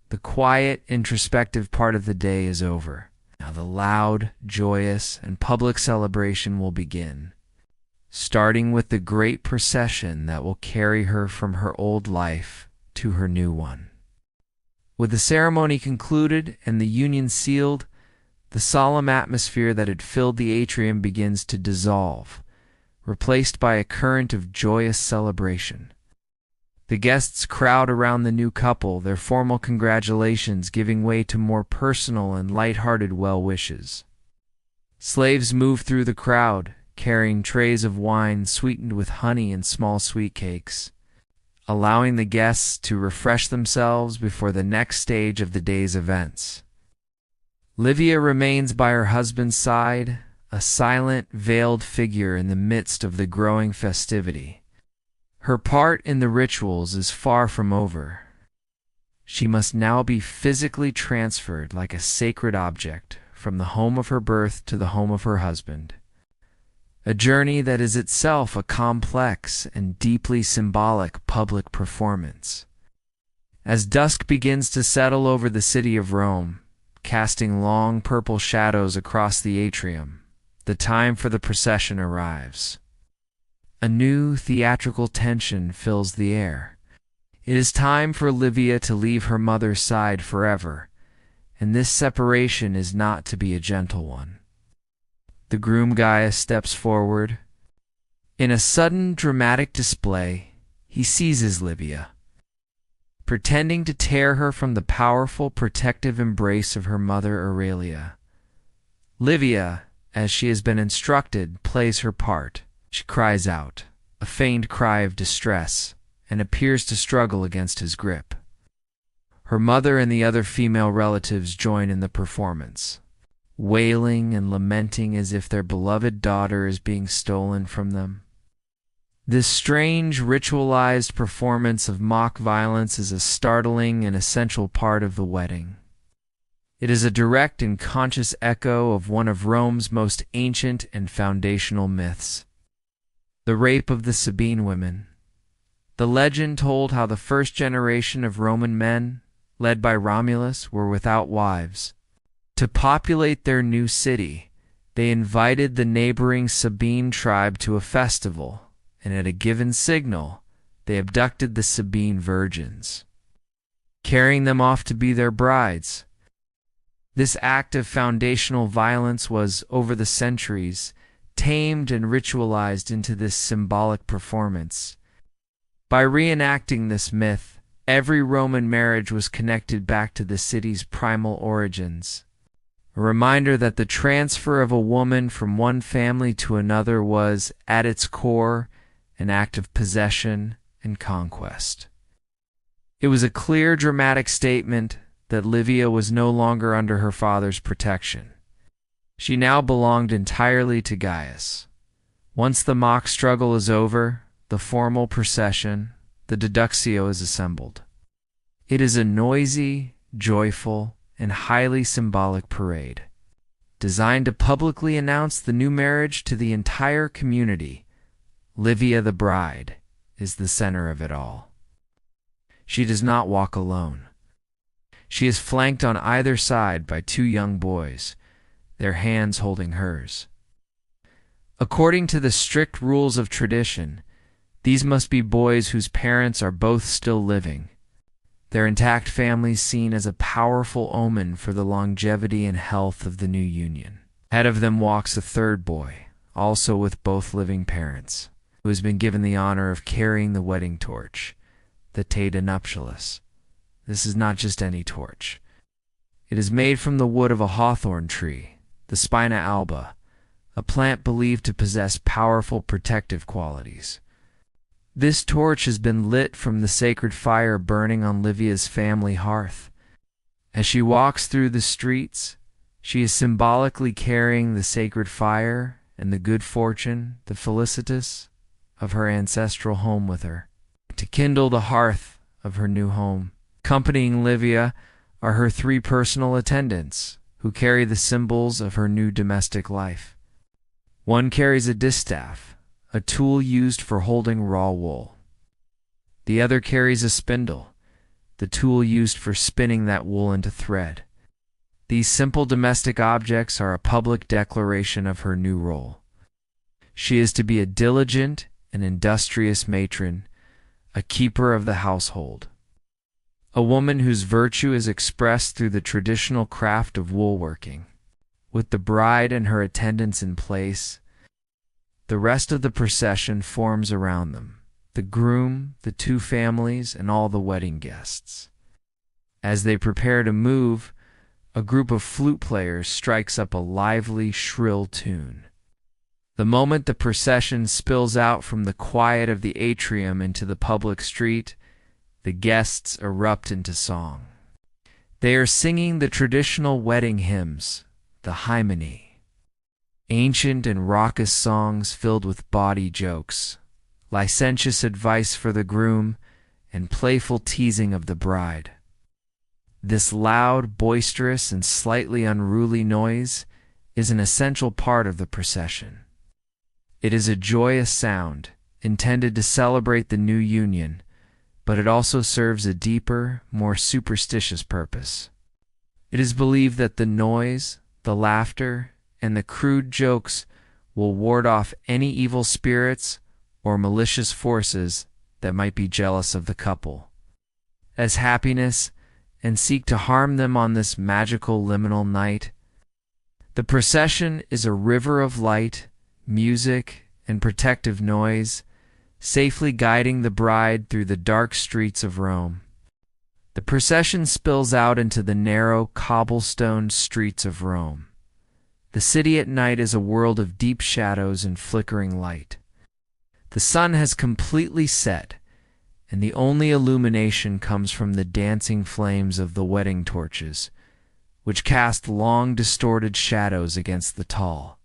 The quiet, introspective part of the day is over. Now the loud, joyous, and public celebration will begin, starting with the great procession that will carry her from her old life to her new one. With the ceremony concluded and the union sealed, the solemn atmosphere that had filled the atrium begins to dissolve, replaced by a current of joyous celebration. The guests crowd around the new couple, their formal congratulations giving way to more personal and light-hearted well wishes. Slaves move through the crowd, carrying trays of wine sweetened with honey and small sweet cakes, allowing the guests to refresh themselves before the next stage of the day's events. Livia remains by her husband's side, a silent, veiled figure in the midst of the growing festivity. Her part in the rituals is far from over. She must now be physically transferred like a sacred object from the home of her birth to the home of her husband, a journey that is itself a complex and deeply symbolic public performance. As dusk begins to settle over the city of Rome, casting long purple shadows across the atrium, the time for the procession arrives. A new theatrical tension fills the air. It is time for Livia to leave her mother's side forever, and this separation is not to be a gentle one. The groom Gaius steps forward. In a sudden dramatic display, he seizes Livia, pretending to tear her from the powerful protective embrace of her mother Aurelia. Livia, as she has been instructed, plays her part. She cries out, a feigned cry of distress, and appears to struggle against his grip. Her mother and the other female relatives join in the performance, wailing and lamenting as if their beloved daughter is being stolen from them. This strange, ritualized performance of mock violence is a startling and essential part of the wedding. It is a direct and conscious echo of one of Rome's most ancient and foundational myths, the rape of the Sabine women. The legend told how the first generation of Roman men, led by Romulus, were without wives. To populate their new city, they invited the neighboring Sabine tribe to a festival, and at a given signal, they abducted the Sabine virgins, carrying them off to be their brides. This act of foundational violence was, over the centuries, tamed and ritualized into this symbolic performance. By reenacting this myth, every Roman marriage was connected back to the city's primal origins, a reminder that the transfer of a woman from one family to another was, at its core, an act of possession and conquest. It was a clear, dramatic statement that Livia was no longer under her father's protection. She now belonged entirely to Gaius. Once the mock struggle is over, the formal procession, the deductio, is assembled. It is a noisy, joyful, and highly symbolic parade, designed to publicly announce the new marriage to the entire community. Livia, the bride, is the center of it all. She does not walk alone. She is flanked on either side by two young boys, their hands holding hers. According to the strict rules of tradition, these must be boys whose parents are both still living, their intact families seen as a powerful omen for the longevity and health of the new union. Ahead of them walks a third boy, also with both living parents, who has been given the honor of carrying the wedding torch, the te de nuptialis. This is not just any torch. It is made from the wood of a hawthorn tree, the Spina alba, a plant believed to possess powerful protective qualities. This torch has been lit from the sacred fire burning on Livia's family hearth. As she walks through the streets, she is symbolically carrying the sacred fire and the good fortune, the felicitas, of her ancestral home with her, to kindle the hearth of her new home. Accompanying Livia are her 3 personal attendants, who carry the symbols of her new domestic life. One carries a distaff, a tool used for holding raw wool. The other carries a spindle, the tool used for spinning that wool into thread. These simple domestic objects are a public declaration of her new role. She is to be a diligent and industrious matron, a keeper of the household, a woman whose virtue is expressed through the traditional craft of woolworking. With the bride and her attendants in place, the rest of the procession forms around them, the groom, the 2 families, and all the wedding guests. As they prepare to move, a group of flute players strikes up a lively, shrill tune. The moment the procession spills out from the quiet of the atrium into the public street, the guests erupt into song. They are singing the traditional wedding hymns, the hymeni, ancient and raucous songs filled with bawdy jokes, licentious advice for the groom, and playful teasing of the bride. This loud, boisterous, and slightly unruly noise is an essential part of the procession. It is a joyous sound, intended to celebrate the new union, but it also serves a deeper, more superstitious purpose. It is believed that the noise, the laughter, and the crude jokes will ward off any evil spirits or malicious forces that might be jealous of the couple, as happiness and seek to harm them on this magical liminal night. The procession is a river of light, music, and protective noise, safely guiding the bride through the dark streets of Rome. The procession spills out into the narrow, cobblestoned streets of Rome. The city at night is a world of deep shadows and flickering light. The sun has completely set, and the only illumination comes from the dancing flames of the wedding torches, which cast long, distorted shadows against the tall,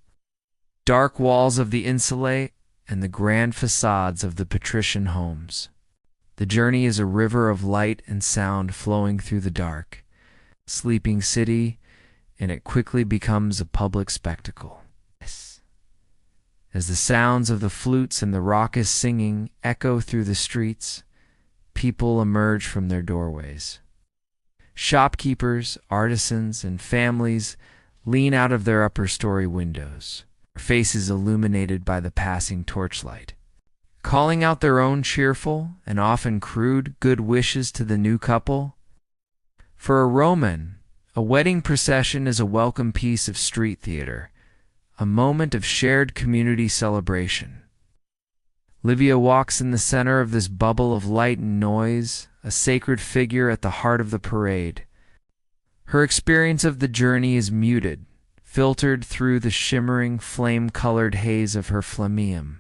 dark walls of the insulae and the grand facades of the patrician homes. The journey is a river of light and sound flowing through the dark, sleeping city, and it quickly becomes a public spectacle. As the sounds of the flutes and the raucous singing echo through the streets, people emerge from their doorways. Shopkeepers, artisans, and families lean out of their upper-story windows, their faces illuminated by the passing torchlight, calling out their own cheerful and often crude good wishes to the new couple. For a Roman, a wedding procession is a welcome piece of street theater, a moment of shared community celebration. Livia walks in the center of this bubble of light and noise, a sacred figure at the heart of the parade. Her experience of the journey is muted, filtered through the shimmering, flame-colored haze of her flammeum.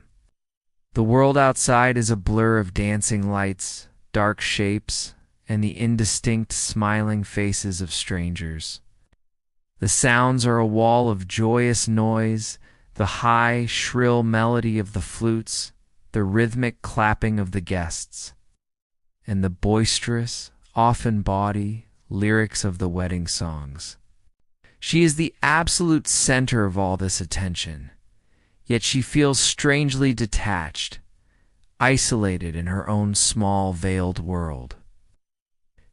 The world outside is a blur of dancing lights, dark shapes, and the indistinct, smiling faces of strangers. The sounds are a wall of joyous noise, the high, shrill melody of the flutes, the rhythmic clapping of the guests, and the boisterous, often bawdy, lyrics of the wedding songs. She is the absolute center of all this attention, yet she feels strangely detached, isolated in her own small, veiled world.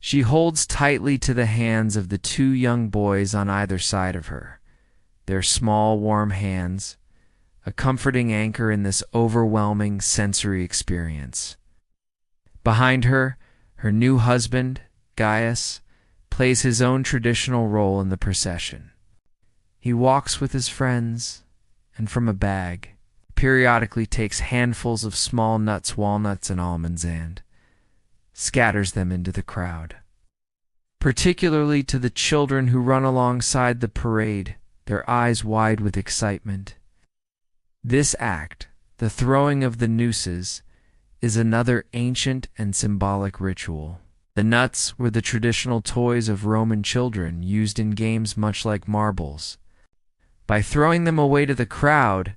She holds tightly to the hands of the 2 young boys on either side of her, their small, warm hands, a comforting anchor in this overwhelming sensory experience. Behind her, her new husband, Gaius, plays his own traditional role in the procession. He walks with his friends, and from a bag, periodically takes handfuls of small nuts, walnuts, and almonds and scatters them into the crowd. Particularly to the children who run alongside the parade, their eyes wide with excitement. This act, the throwing of the nooses, is another ancient and symbolic ritual. The nuts were the traditional toys of Roman children used in games much like marbles. By throwing them away to the crowd,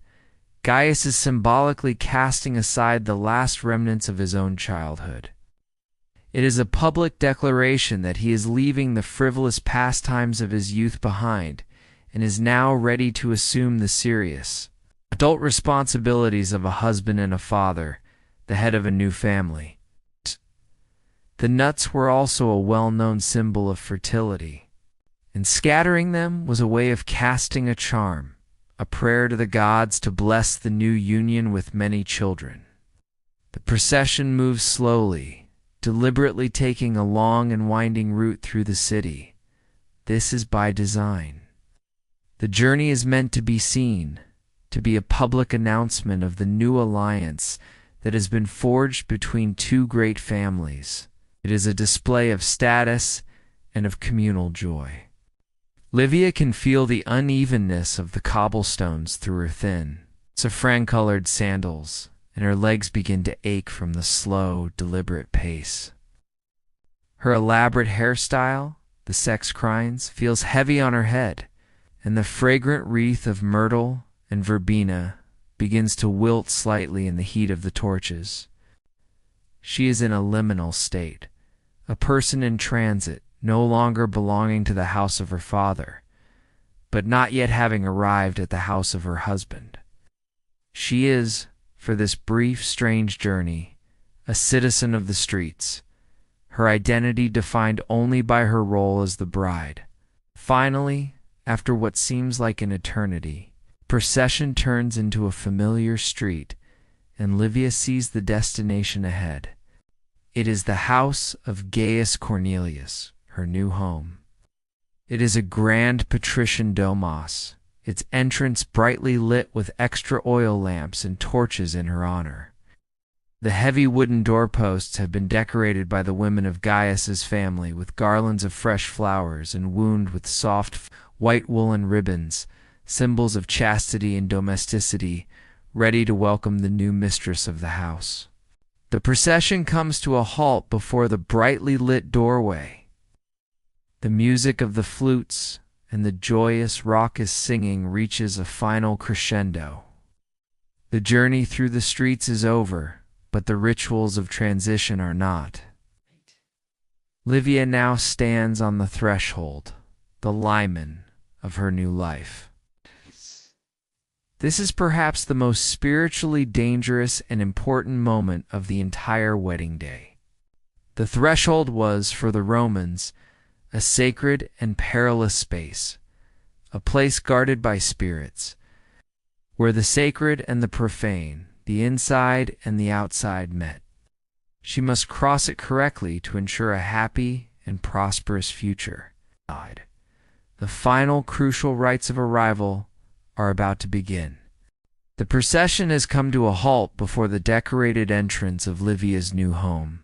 Gaius is symbolically casting aside the last remnants of his own childhood. It is a public declaration that he is leaving the frivolous pastimes of his youth behind and is now ready to assume the serious, adult responsibilities of a husband and a father, the head of a new family. The nuts were also a well-known symbol of fertility, and scattering them was a way of casting a charm, a prayer to the gods to bless the new union with many children. The procession moves slowly, deliberately taking a long and winding route through the city. This is by design. The journey is meant to be seen, to be a public announcement of the new alliance that has been forged between two great families. It is a display of status and of communal joy. Livia can feel the unevenness of the cobblestones through her thin, saffron-colored sandals, and her legs begin to ache from the slow, deliberate pace. Her elaborate hairstyle, the sex crines, feels heavy on her head, and the fragrant wreath of myrtle and verbena begins to wilt slightly in the heat of the torches. She is in a liminal state, a person in transit, no longer belonging to the house of her father, but not yet having arrived at the house of her husband. She is, for this brief, strange journey, a citizen of the streets, her identity defined only by her role as the bride. Finally, after what seems like an eternity, procession turns into a familiar street, and Livia sees the destination ahead. It is the house of Gaius Cornelius, her new home. It is a grand patrician domos, its entrance brightly lit with extra oil lamps and torches in her honor. The heavy wooden doorposts have been decorated by the women of Gaius's family with garlands of fresh flowers and wound with soft white woolen ribbons, symbols of chastity and domesticity, ready to welcome the new mistress of the house. The procession comes to a halt before the brightly lit doorway. The music of the flutes and the joyous, raucous singing reaches a final crescendo. The journey through the streets is over, but the rituals of transition are not. Livia now stands on the threshold, the liman of her new life. This is perhaps the most spiritually dangerous and important moment of the entire wedding day. The threshold was, for the Romans, a sacred and perilous space, a place guarded by spirits, where the sacred and the profane, the inside and the outside met. She must cross it correctly to ensure a happy and prosperous future. The final crucial rites of arrival are about to begin. The procession has come to a halt before the decorated entrance of Livia's new home.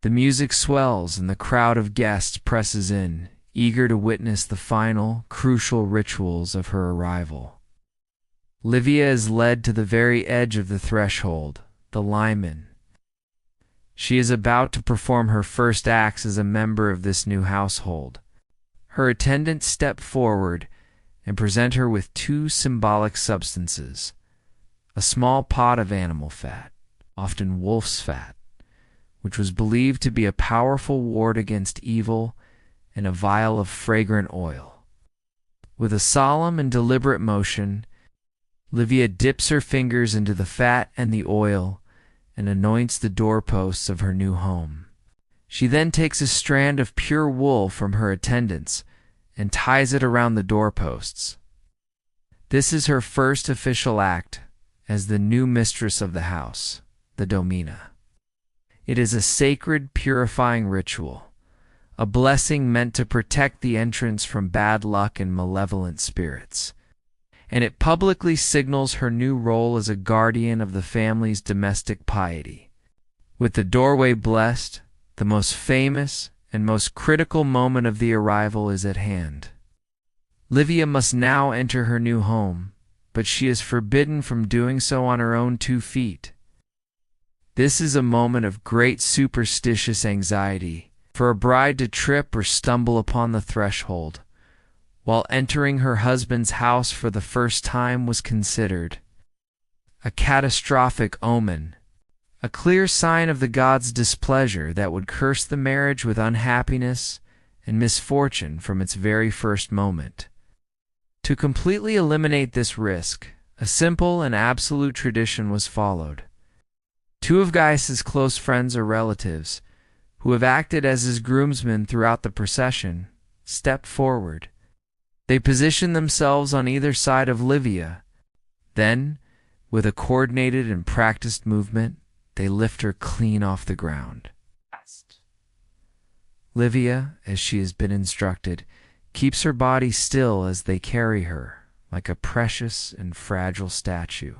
The music swells and the crowd of guests presses in, eager to witness the final, crucial rituals of her arrival. Livia is led to the very edge of the threshold, the liman. She is about to perform her first acts as a member of this new household. Her attendants step forward and present her with two symbolic substances: a small pot of animal fat, often wolf's fat, which was believed to be a powerful ward against evil, and a vial of fragrant oil. With a solemn and deliberate motion, Livia dips her fingers into the fat and the oil and anoints the doorposts of her new home. She then takes a strand of pure wool from her attendants and ties it around the doorposts. This is her first official act as the new mistress of the house, the domina. It is a sacred, purifying ritual, a blessing meant to protect the entrance from bad luck and malevolent spirits. And it publicly signals her new role as a guardian of the family's domestic piety. With the doorway blessed, the most famous and most critical moment of the arrival is at hand. Livia must now enter her new home, but she is forbidden from doing so on her own 2 feet. This is a moment of great superstitious anxiety, for a bride to trip or stumble upon the threshold while entering her husband's house for the first time was considered a catastrophic omen, a clear sign of the gods' displeasure that would curse the marriage with unhappiness and misfortune from its very first moment. To completely eliminate this risk, a simple and absolute tradition was followed. 2 of Gaius's close friends or relatives, who have acted as his groomsmen throughout the procession, stepped forward. They position themselves on either side of Livia. Then, with a coordinated and practiced movement, they lift her clean off the ground. Livia, as she has been instructed, keeps her body still as they carry her, like a precious and fragile statue,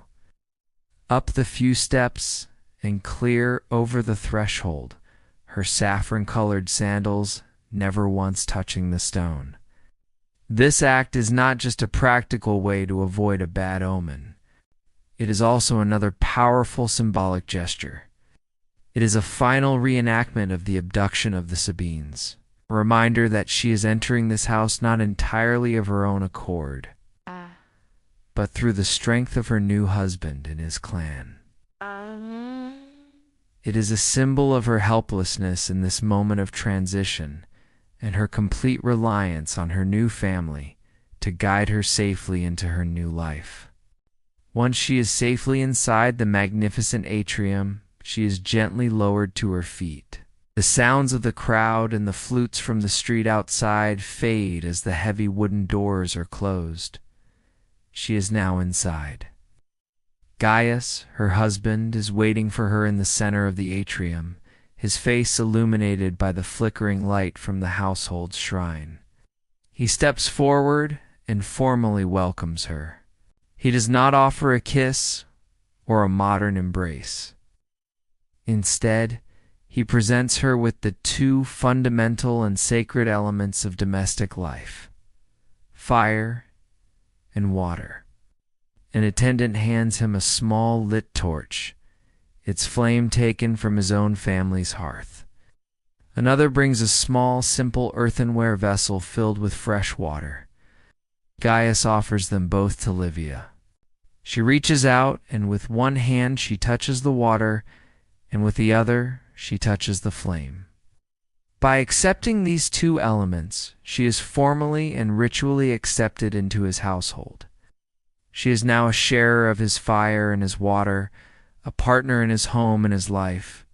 up the few steps and clear over the threshold, her saffron-colored sandals never once touching the stone. This act is not just a practical way to avoid a bad omen. It is also another powerful symbolic gesture. It is a final reenactment of the abduction of the Sabines, a reminder that she is entering this house not entirely of her own accord, but through the strength of her new husband and his clan. It is a symbol of her helplessness in this moment of transition, and her complete reliance on her new family to guide her safely into her new life. Once she is safely inside the magnificent atrium, she is gently lowered to her feet. The sounds of the crowd and the flutes from the street outside fade as the heavy wooden doors are closed. She is now inside. Gaius, her husband, is waiting for her in the center of the atrium, his face illuminated by the flickering light from the household shrine. He steps forward and formally welcomes her. He does not offer a kiss or a modern embrace. Instead, he presents her with the 2 fundamental and sacred elements of domestic life: fire and water. An attendant hands him a small lit torch, its flame taken from his own family's hearth. Another brings a small, simple earthenware vessel filled with fresh water. Gaius offers them both to Livia. She reaches out, and with one hand she touches the water, and with the other she touches the flame. By accepting these 2 elements, she is formally and ritually accepted into his household. She is now a sharer of his fire and his water, a partner in his home and his life.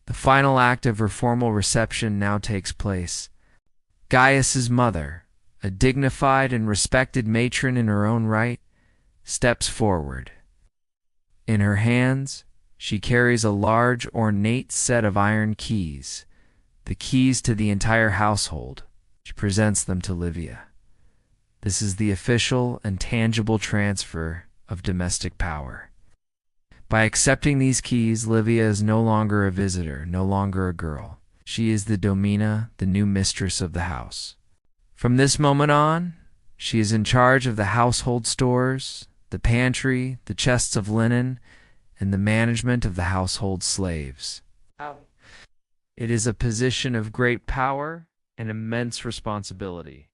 The final act of her formal reception now takes place. Gaius's mother, a dignified and respected matron in her own right, steps forward. In her hands, she carries a large, ornate set of iron keys, the keys to the entire household. She presents them to Livia. This is the official and tangible transfer of domestic power. By accepting these keys, Livia is no longer a visitor, no longer a girl. She is the domina, the new mistress of the house. From this moment on, she is in charge of the household stores, the pantry, the chests of linen, and the management of the household slaves. It is a position of great power and immense responsibility.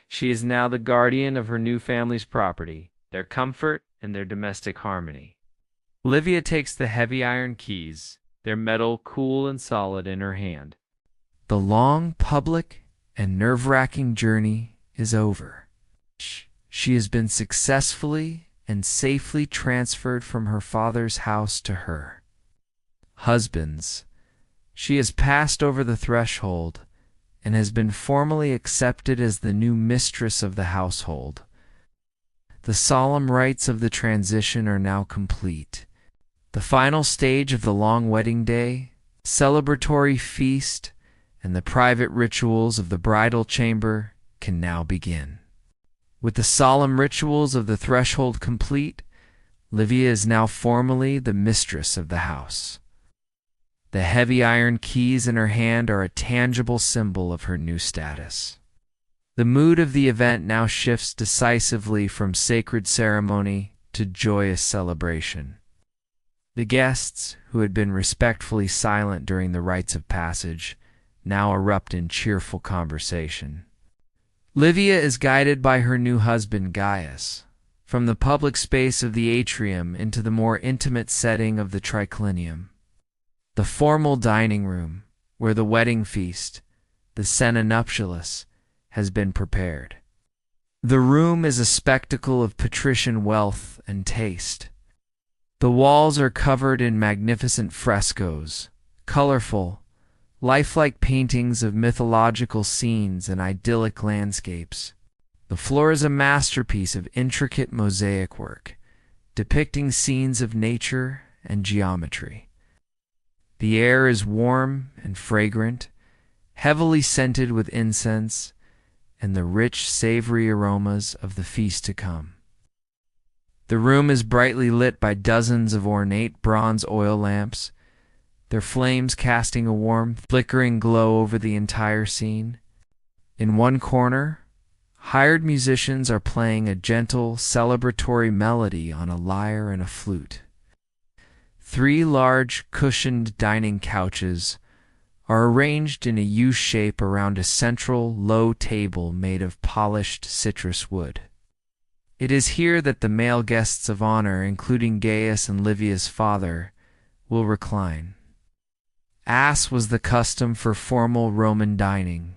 She is now the guardian of her new family's property, their comfort, and their domestic harmony. Livia takes the heavy iron keys, their metal cool and solid, in her hand. The long, public, and nerve-wracking journey is over. She has been successfully and safely transferred from her father's house to her. Husbands, she has passed over the threshold and has been formally accepted as the new mistress of the household. The solemn rites of the transition are now complete. The final stage of the long wedding day, celebratory feast, and the private rituals of the bridal chamber can now begin. With the solemn rituals of the threshold complete, Livia is now formally the mistress of the house. The heavy iron keys in her hand are a tangible symbol of her new status. The mood of the event now shifts decisively from sacred ceremony to joyous celebration. The guests, who had been respectfully silent during the rites of passage, now erupt in cheerful conversation. Livia is guided by her new husband Gaius, from the public space of the atrium into the more intimate setting of the triclinium. The formal dining room, where the wedding feast, the cena nuptialis, has been prepared. The room is a spectacle of patrician wealth and taste. The walls are covered in magnificent frescoes, colorful, lifelike paintings of mythological scenes and idyllic landscapes. The floor is a masterpiece of intricate mosaic work, depicting scenes of nature and geometry. The air is warm and fragrant, heavily scented with incense and the rich, savory aromas of the feast to come. The room is brightly lit by dozens of ornate bronze oil lamps, their flames casting a warm, flickering glow over the entire scene. In one corner, hired musicians are playing a gentle, celebratory melody on a lyre and a flute. 3 large, cushioned dining couches are arranged in a U shape around a central, low table made of polished citrus wood. It is here that the male guests of honor, including Gaius and Livia's father, will recline. As was the custom for formal Roman dining,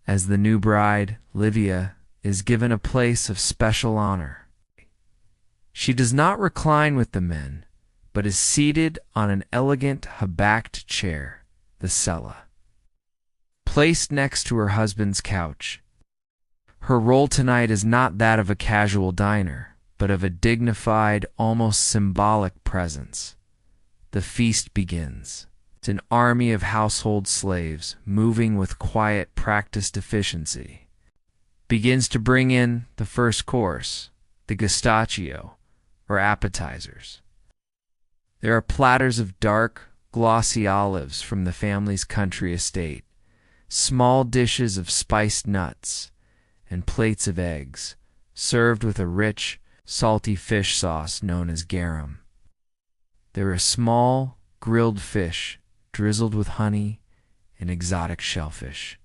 as the new bride, Livia, is given a place of special honor. She does not recline with the men, but is seated on an elegant habacked chair, the sella, placed next to her husband's couch. Her role tonight is not that of a casual diner, but of a dignified, almost symbolic presence. The feast begins. It's an army of household slaves, moving with quiet, practiced efficiency. Begins to bring in the first course, the gustaccio, or appetizers. There are platters of dark, glossy olives from the family's country estate, small dishes of spiced nuts, and plates of eggs, served with a rich, salty fish sauce known as garum. There are small, grilled fish, drizzled with honey and exotic shellfish,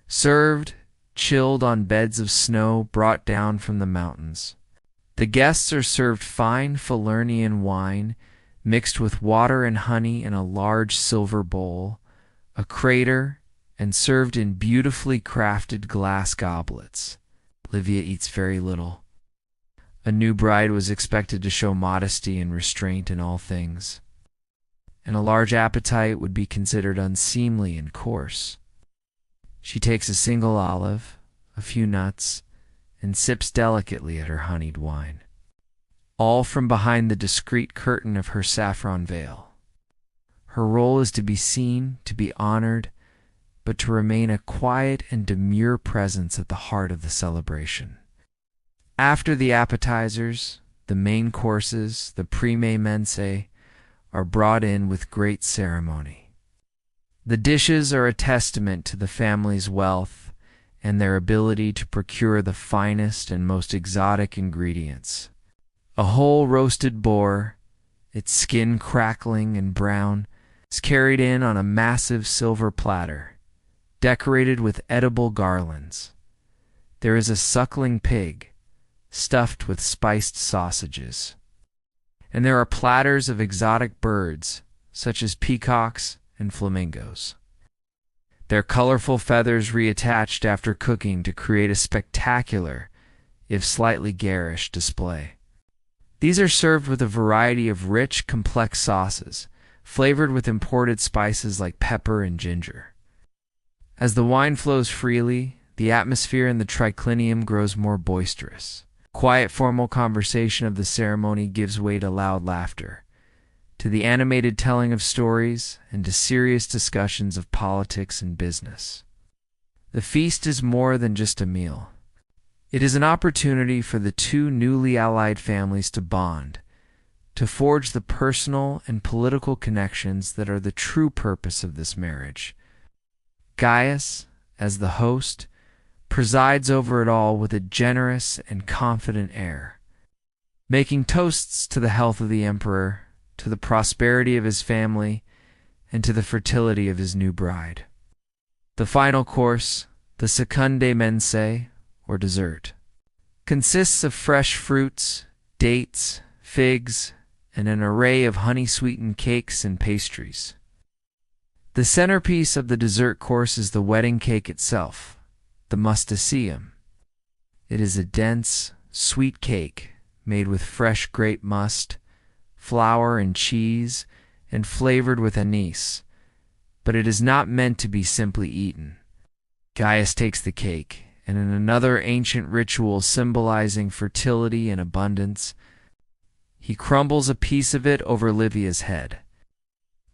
served chilled on beds of snow brought down from the mountains. The guests are served fine Falernian wine mixed with water and honey in a large silver bowl, a crater, and served in beautifully crafted glass goblets. Livia eats very little. A new bride was expected to show modesty and restraint in all things, and a large appetite would be considered unseemly and coarse. She takes a single olive, a few nuts, and sips delicately at her honeyed wine, all from behind the discreet curtain of her saffron veil. Her role is to be seen, to be honored, but to remain a quiet and demure presence at the heart of the celebration. After the appetizers, the main courses, the prime mense, are brought in with great ceremony. The dishes are a testament to the family's wealth and their ability to procure the finest and most exotic ingredients. A whole roasted boar, its skin crackling and brown, is carried in on a massive silver platter, decorated with edible garlands. There is a suckling pig, stuffed with spiced sausages. And there are platters of exotic birds, such as peacocks and flamingos, their colorful feathers reattached after cooking to create a spectacular, if slightly garish, display. These are served with a variety of rich, complex sauces, flavored with imported spices like pepper and ginger. As the wine flows freely, the atmosphere in the triclinium grows more boisterous. Quiet formal conversation of the ceremony gives way to loud laughter, to the animated telling of stories, and to serious discussions of politics and business. The feast is more than just a meal. It is an opportunity for the two newly allied families to bond, to forge the personal and political connections that are the true purpose of this marriage. Gaius, as the host, presides over it all with a generous and confident air, making toasts to the health of the emperor, to the prosperity of his family, and to the fertility of his new bride. The final course, the secundae mensae, or dessert, consists of fresh fruits, dates, figs, and an array of honey-sweetened cakes and pastries. The centerpiece of the dessert course is the wedding cake itself, the mustaceum. It is a dense, sweet cake made with fresh grape must, flour and cheese, and flavored with anise, but it is not meant to be simply eaten. Gaius takes the cake, and in another ancient ritual symbolizing fertility and abundance, he crumbles a piece of it over Livia's head.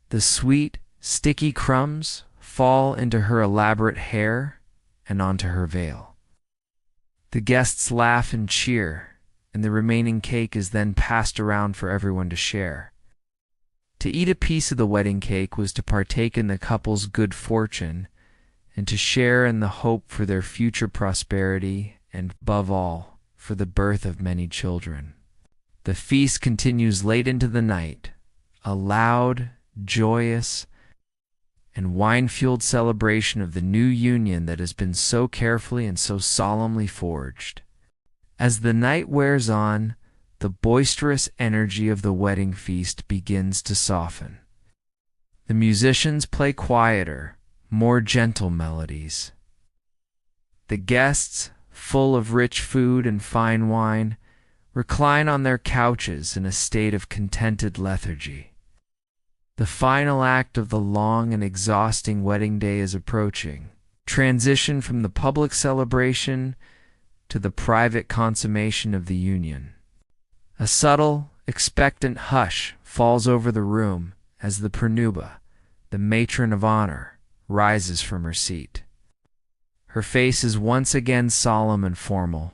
The sweet, sticky crumbs fall into her elaborate hair and onto her veil. The guests laugh and cheer, and the remaining cake is then passed around for everyone to share. To eat a piece of the wedding cake was to partake in the couple's good fortune and to share in the hope for their future prosperity and, above all, for the birth of many children. The feast continues late into the night, a loud, joyous, and wine-fueled celebration of the new union that has been so carefully and so solemnly forged. As the night wears on, the boisterous energy of the wedding feast begins to soften. The musicians play quieter, more gentle melodies. The guests, full of rich food and fine wine, recline on their couches in a state of contented lethargy. The final act of the long and exhausting wedding day is approaching. Transition from the public celebration to the private consummation of the union. A subtle, expectant hush falls over the room as the pronuba, the matron of honor, rises from her seat. Her face is once again solemn and formal.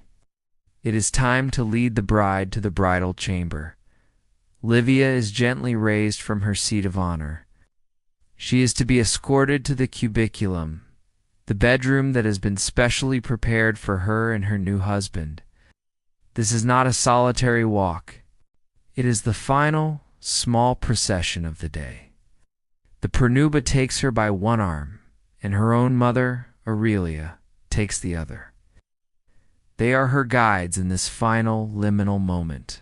It is time to lead the bride to the bridal chamber. Livia is gently raised from her seat of honor. She is to be escorted to the cubiculum, the bedroom that has been specially prepared for her and her new husband. This is not a solitary walk. It is the final, small procession of the day. The pronuba takes her by one arm, and her own mother, Aurelia, takes the other. They are her guides in this final, liminal moment.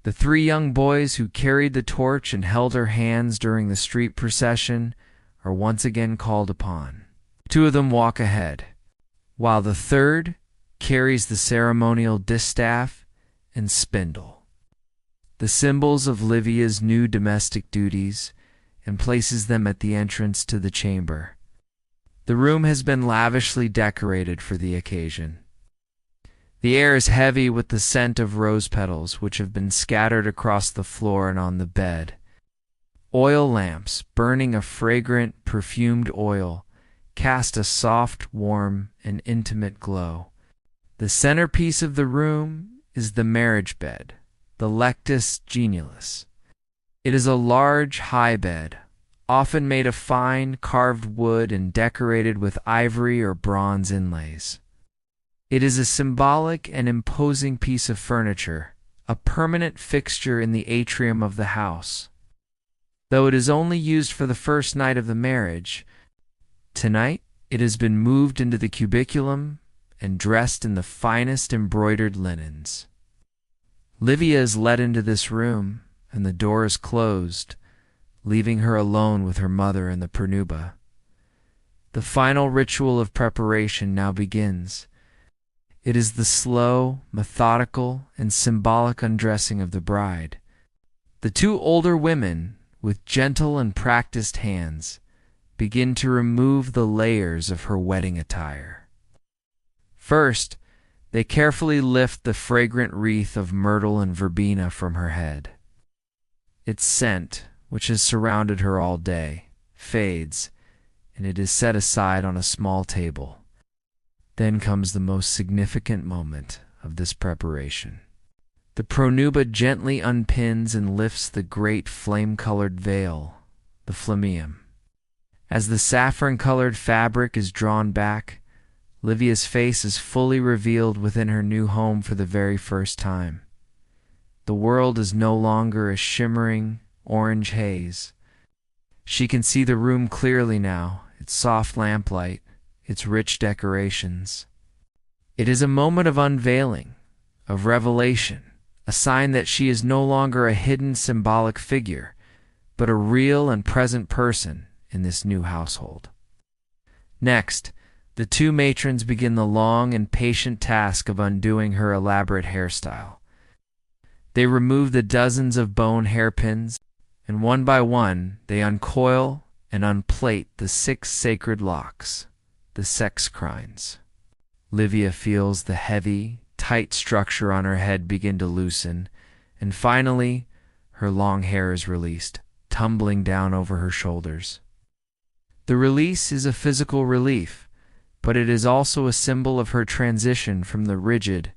The three young boys who carried the torch and held her hands during the street procession are once again called upon. Two of them walk ahead, while the third carries the ceremonial distaff and spindle, the symbols of Livia's new domestic duties, and places them at the entrance to the chamber. The room has been lavishly decorated for the occasion. The air is heavy with the scent of rose petals which have been scattered across the floor and on the bed. Oil lamps, burning a fragrant, perfumed oil, cast a soft, warm, and intimate glow. The centerpiece of the room is the marriage bed, the lectus genialis. It is a large, high bed, often made of fine, carved wood and decorated with ivory or bronze inlays. It is a symbolic and imposing piece of furniture, a permanent fixture in the atrium of the house. Though it is only used for the first night of the marriage, tonight it has been moved into the cubiculum and dressed in the finest embroidered linens. Livia is led into this room, and the door is closed, leaving her alone with her mother and the pronuba. The final ritual of preparation now begins. It is the slow, methodical, and symbolic undressing of the bride. The two older women, with gentle and practiced hands, begin to remove the layers of her wedding attire. First, They carefully lift the fragrant wreath of myrtle and verbena from her head. Its scent, which has surrounded her all day, fades, and it is set aside on a small table. Then comes the most significant moment of this preparation. The pronuba gently unpins and lifts the great flame-colored veil, the flammeum. As the saffron-colored fabric is drawn back, Livia's face is fully revealed within her new home for the very first time. The world is no longer a shimmering orange haze. She can see the room clearly now, its soft lamplight, its rich decorations. It is a moment of unveiling, of revelation, a sign that she is no longer a hidden symbolic figure, but a real and present person in this new household. Next, the two matrons begin the long and patient task of undoing her elaborate hairstyle. They remove the dozens of bone hairpins, and one by one they uncoil and unplait the 6 sacred locks, the sex crines. Livia feels the heavy, tight structure on her head begin to loosen, and finally, her long hair is released, tumbling down over her shoulders. The release is a physical relief, but it is also a symbol of her transition from the rigid,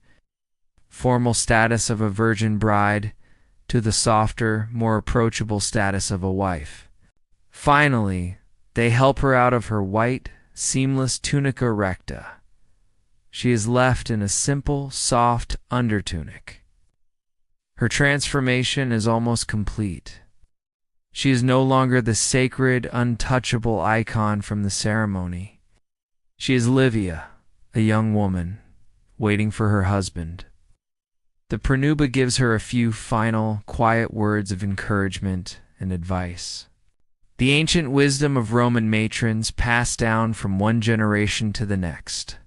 formal status of a virgin bride to the softer, more approachable status of a wife. Finally, they help her out of her white, seamless tunica recta. She is left in a simple, soft undertunic. Her transformation is almost complete. She is no longer the sacred, untouchable icon from the ceremony. She is Livia, a young woman, waiting for her husband. The pronuba gives her a few final, quiet words of encouragement and advice. The ancient wisdom of Roman matrons passed down from one generation to the next.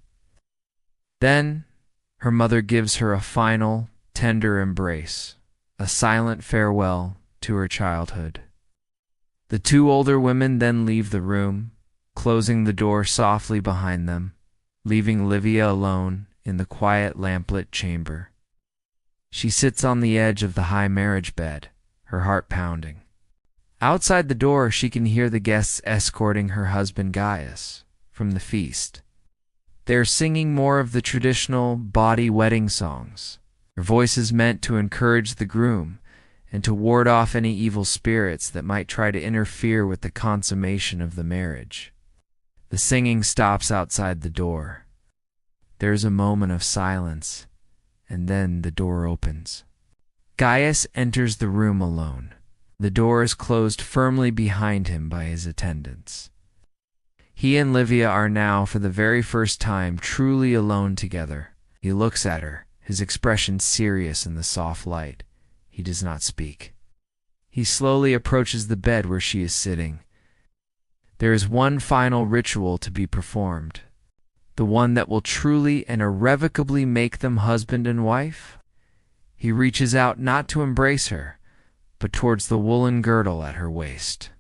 Then, her mother gives her a final, tender embrace, a silent farewell to her childhood. The two older women then leave the room, closing the door softly behind them, leaving Livia alone in the quiet lamplit chamber. She sits on the edge of the high marriage bed, her heart pounding. Outside the door, she can hear the guests escorting her husband Gaius from the feast. They are singing more of the traditional bawdy wedding songs, their voices meant to encourage the groom and to ward off any evil spirits that might try to interfere with the consummation of the marriage. The singing stops outside the door. There is a moment of silence, and then the door opens. Gaius enters the room alone. The door is closed firmly behind him by his attendants. He and Livia are now, for the very first time, truly alone together. He looks at her, his expression serious in the soft light. He does not speak. He slowly approaches the bed where she is sitting. There is one final ritual to be performed, the one that will truly and irrevocably make them husband and wife. He reaches out not to embrace her, but towards the woolen girdle at her waist.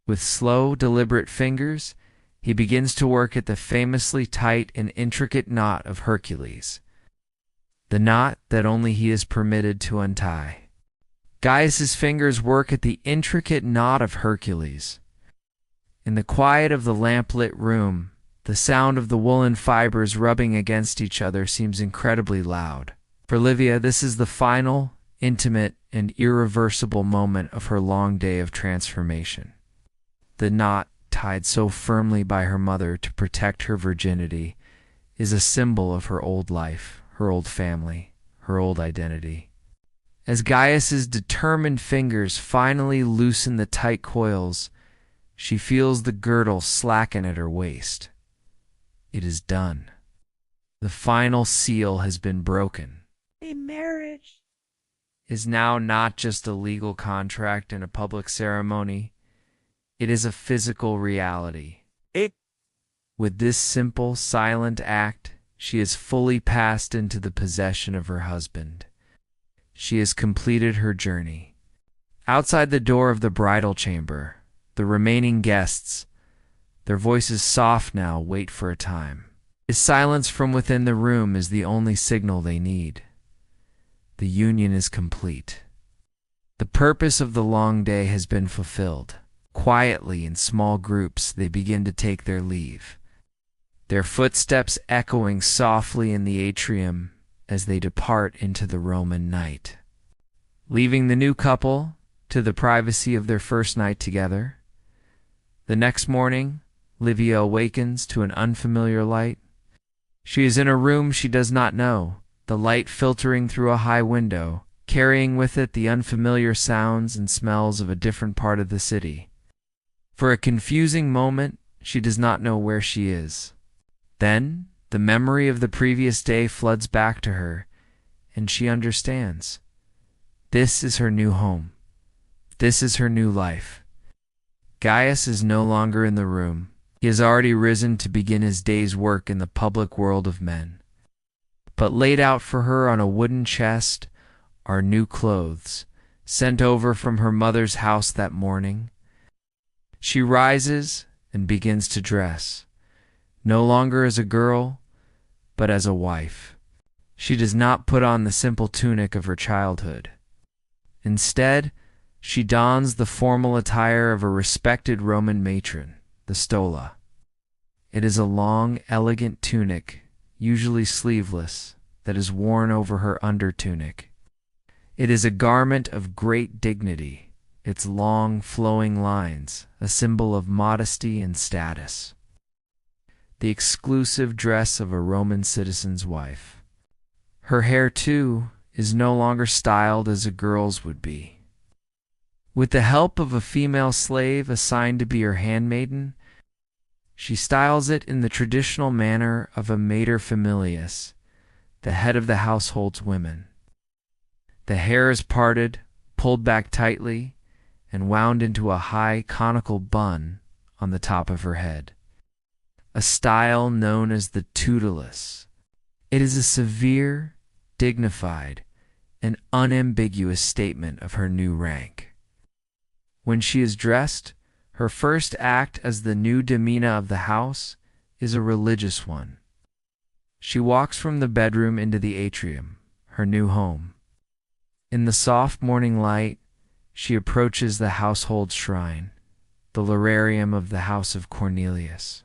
With slow, deliberate fingers, he begins to work at the famously tight and intricate knot of Hercules, the knot that only he is permitted to untie. Gaius's fingers work at the intricate knot of Hercules. In the quiet of the lamplit room, the sound of the woolen fibers rubbing against each other seems incredibly loud. For Livia, this is the final, intimate, and irreversible moment of her long day of transformation. The knot, tied so firmly by her mother to protect her virginity, is a symbol of her old life, her old family, her old identity. As Gaius's determined fingers finally loosen the tight coils, she feels the girdle slacken at her waist. It is done. The final seal has been broken. A marriage is now not just a legal contract in a public ceremony. It is a physical reality. With this simple, silent act, she has fully passed into the possession of her husband. She has completed her journey. Outside the door of the bridal chamber, the remaining guests, their voices soft now, wait for a time. His silence from within the room is the only signal they need. The union is complete. The purpose of the long day has been fulfilled. Quietly, in small groups, they begin to take their leave, their footsteps echoing softly in the atrium as they depart into the Roman night. Leaving the new couple to the privacy of their first night together. The next morning, Livia awakens to an unfamiliar light. She is in a room she does not know, the light filtering through a high window, carrying with it the unfamiliar sounds and smells of a different part of the city. For a confusing moment, she does not know where she is. Then, the memory of the previous day floods back to her, and she understands. This is her new home. This is her new life. Gaius is no longer in the room. He has already risen to begin his day's work in the public world of men. But laid out for her on a wooden chest are new clothes, sent over from her mother's house that morning. She rises and begins to dress, no longer as a girl, but as a wife. She does not put on the simple tunic of her childhood. Instead, she dons the formal attire of a respected Roman matron, the stola. It is a long, elegant tunic, usually sleeveless, that is worn over her under-tunic. It is a garment of great dignity, its long, flowing lines, a symbol of modesty and status. The exclusive dress of a Roman citizen's wife. Her hair, too, is no longer styled as a girl's would be. With the help of a female slave assigned to be her handmaiden, she styles it in the traditional manner of a mater familias, the head of the household's women. The hair is parted, pulled back tightly, and wound into a high conical bun on the top of her head, a style known as the tutulus. It is a severe, dignified, and unambiguous statement of her new rank. When she is dressed, her first act as the new domina of the house is a religious one. She walks from the bedroom into the atrium, her new home. In the soft morning light, she approaches the household shrine, the lararium of the house of Cornelius.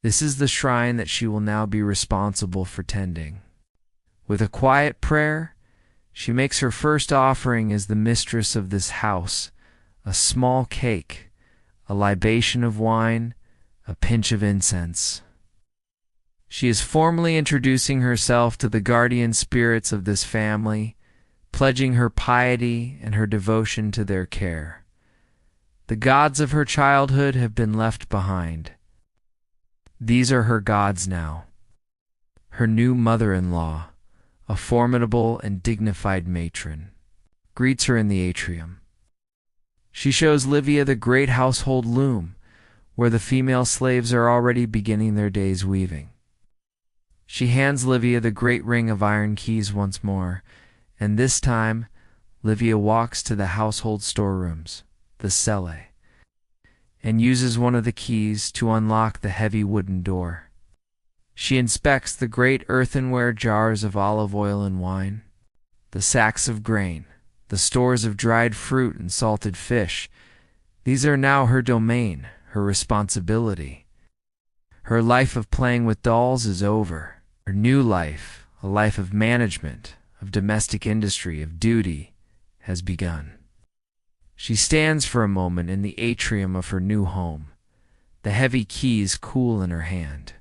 This is the shrine that she will now be responsible for tending. With a quiet prayer, she makes her first offering as the mistress of this house, a small cake, a libation of wine, a pinch of incense. She is formally introducing herself to the guardian spirits of this family, pledging her piety and her devotion to their care. The gods of her childhood have been left behind. These are her gods now. Her new mother-in-law, a formidable and dignified matron, greets her in the atrium. She shows Livia the great household loom, where the female slaves are already beginning their day's weaving. She hands Livia the great ring of iron keys once more, and this time Livia walks to the household storerooms, the celle, and uses one of the keys to unlock the heavy wooden door. She inspects the great earthenware jars of olive oil and wine, the sacks of grain, the stores of dried fruit and salted fish. These are now her domain, her responsibility. Her life of playing with dolls is over. Her new life, a life of management, of domestic industry, of duty, has begun. She stands for a moment in the atrium of her new home, the heavy keys cool in her hand.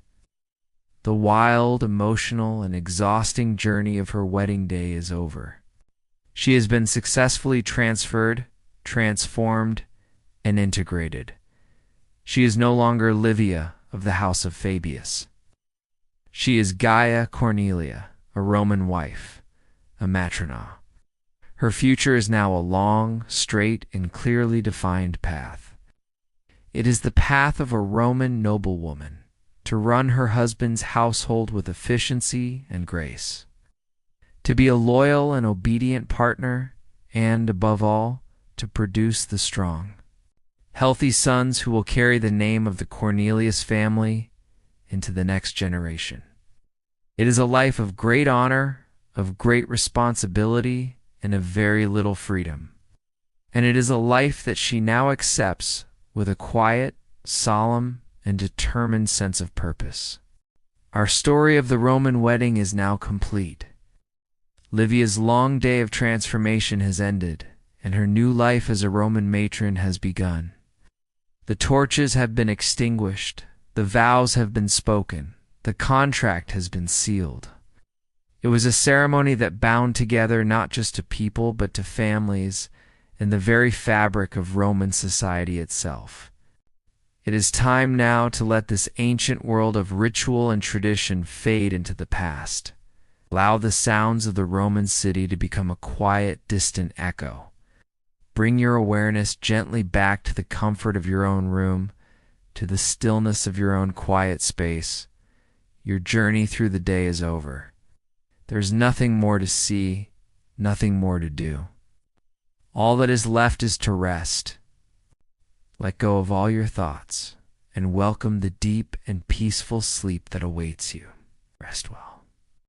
The wild, emotional, and exhausting journey of her wedding day is over. She has been successfully transferred, transformed, and integrated. She is no longer Livia of the house of Fabius. She is Gaia Cornelia, a Roman wife, a matrona. Her future is now a long, straight, and clearly defined path. It is the path of a Roman noblewoman, to run her husband's household with efficiency and grace, to be a loyal and obedient partner, and, above all, to produce the strong, healthy sons who will carry the name of the Cornelius family into the next generation. It is a life of great honor, of great responsibility, and of very little freedom. And it is a life that she now accepts with a quiet, solemn, and determined sense of purpose. Our story of the Roman wedding is now complete. Livia's long day of transformation has ended, and her new life as a Roman matron has begun. The torches have been extinguished, the vows have been spoken, the contract has been sealed. It was a ceremony that bound together not just to people but to families and the very fabric of Roman society itself. It is time now to let this ancient world of ritual and tradition fade into the past. Allow the sounds of the Roman city to become a quiet, distant echo. Bring your awareness gently back to the comfort of your own room, to the stillness of your own quiet space. Your journey through the day is over. There's nothing more to see, nothing more to do. All that is left is to rest. Let go of all your thoughts and welcome the deep and peaceful sleep that awaits you. Rest well.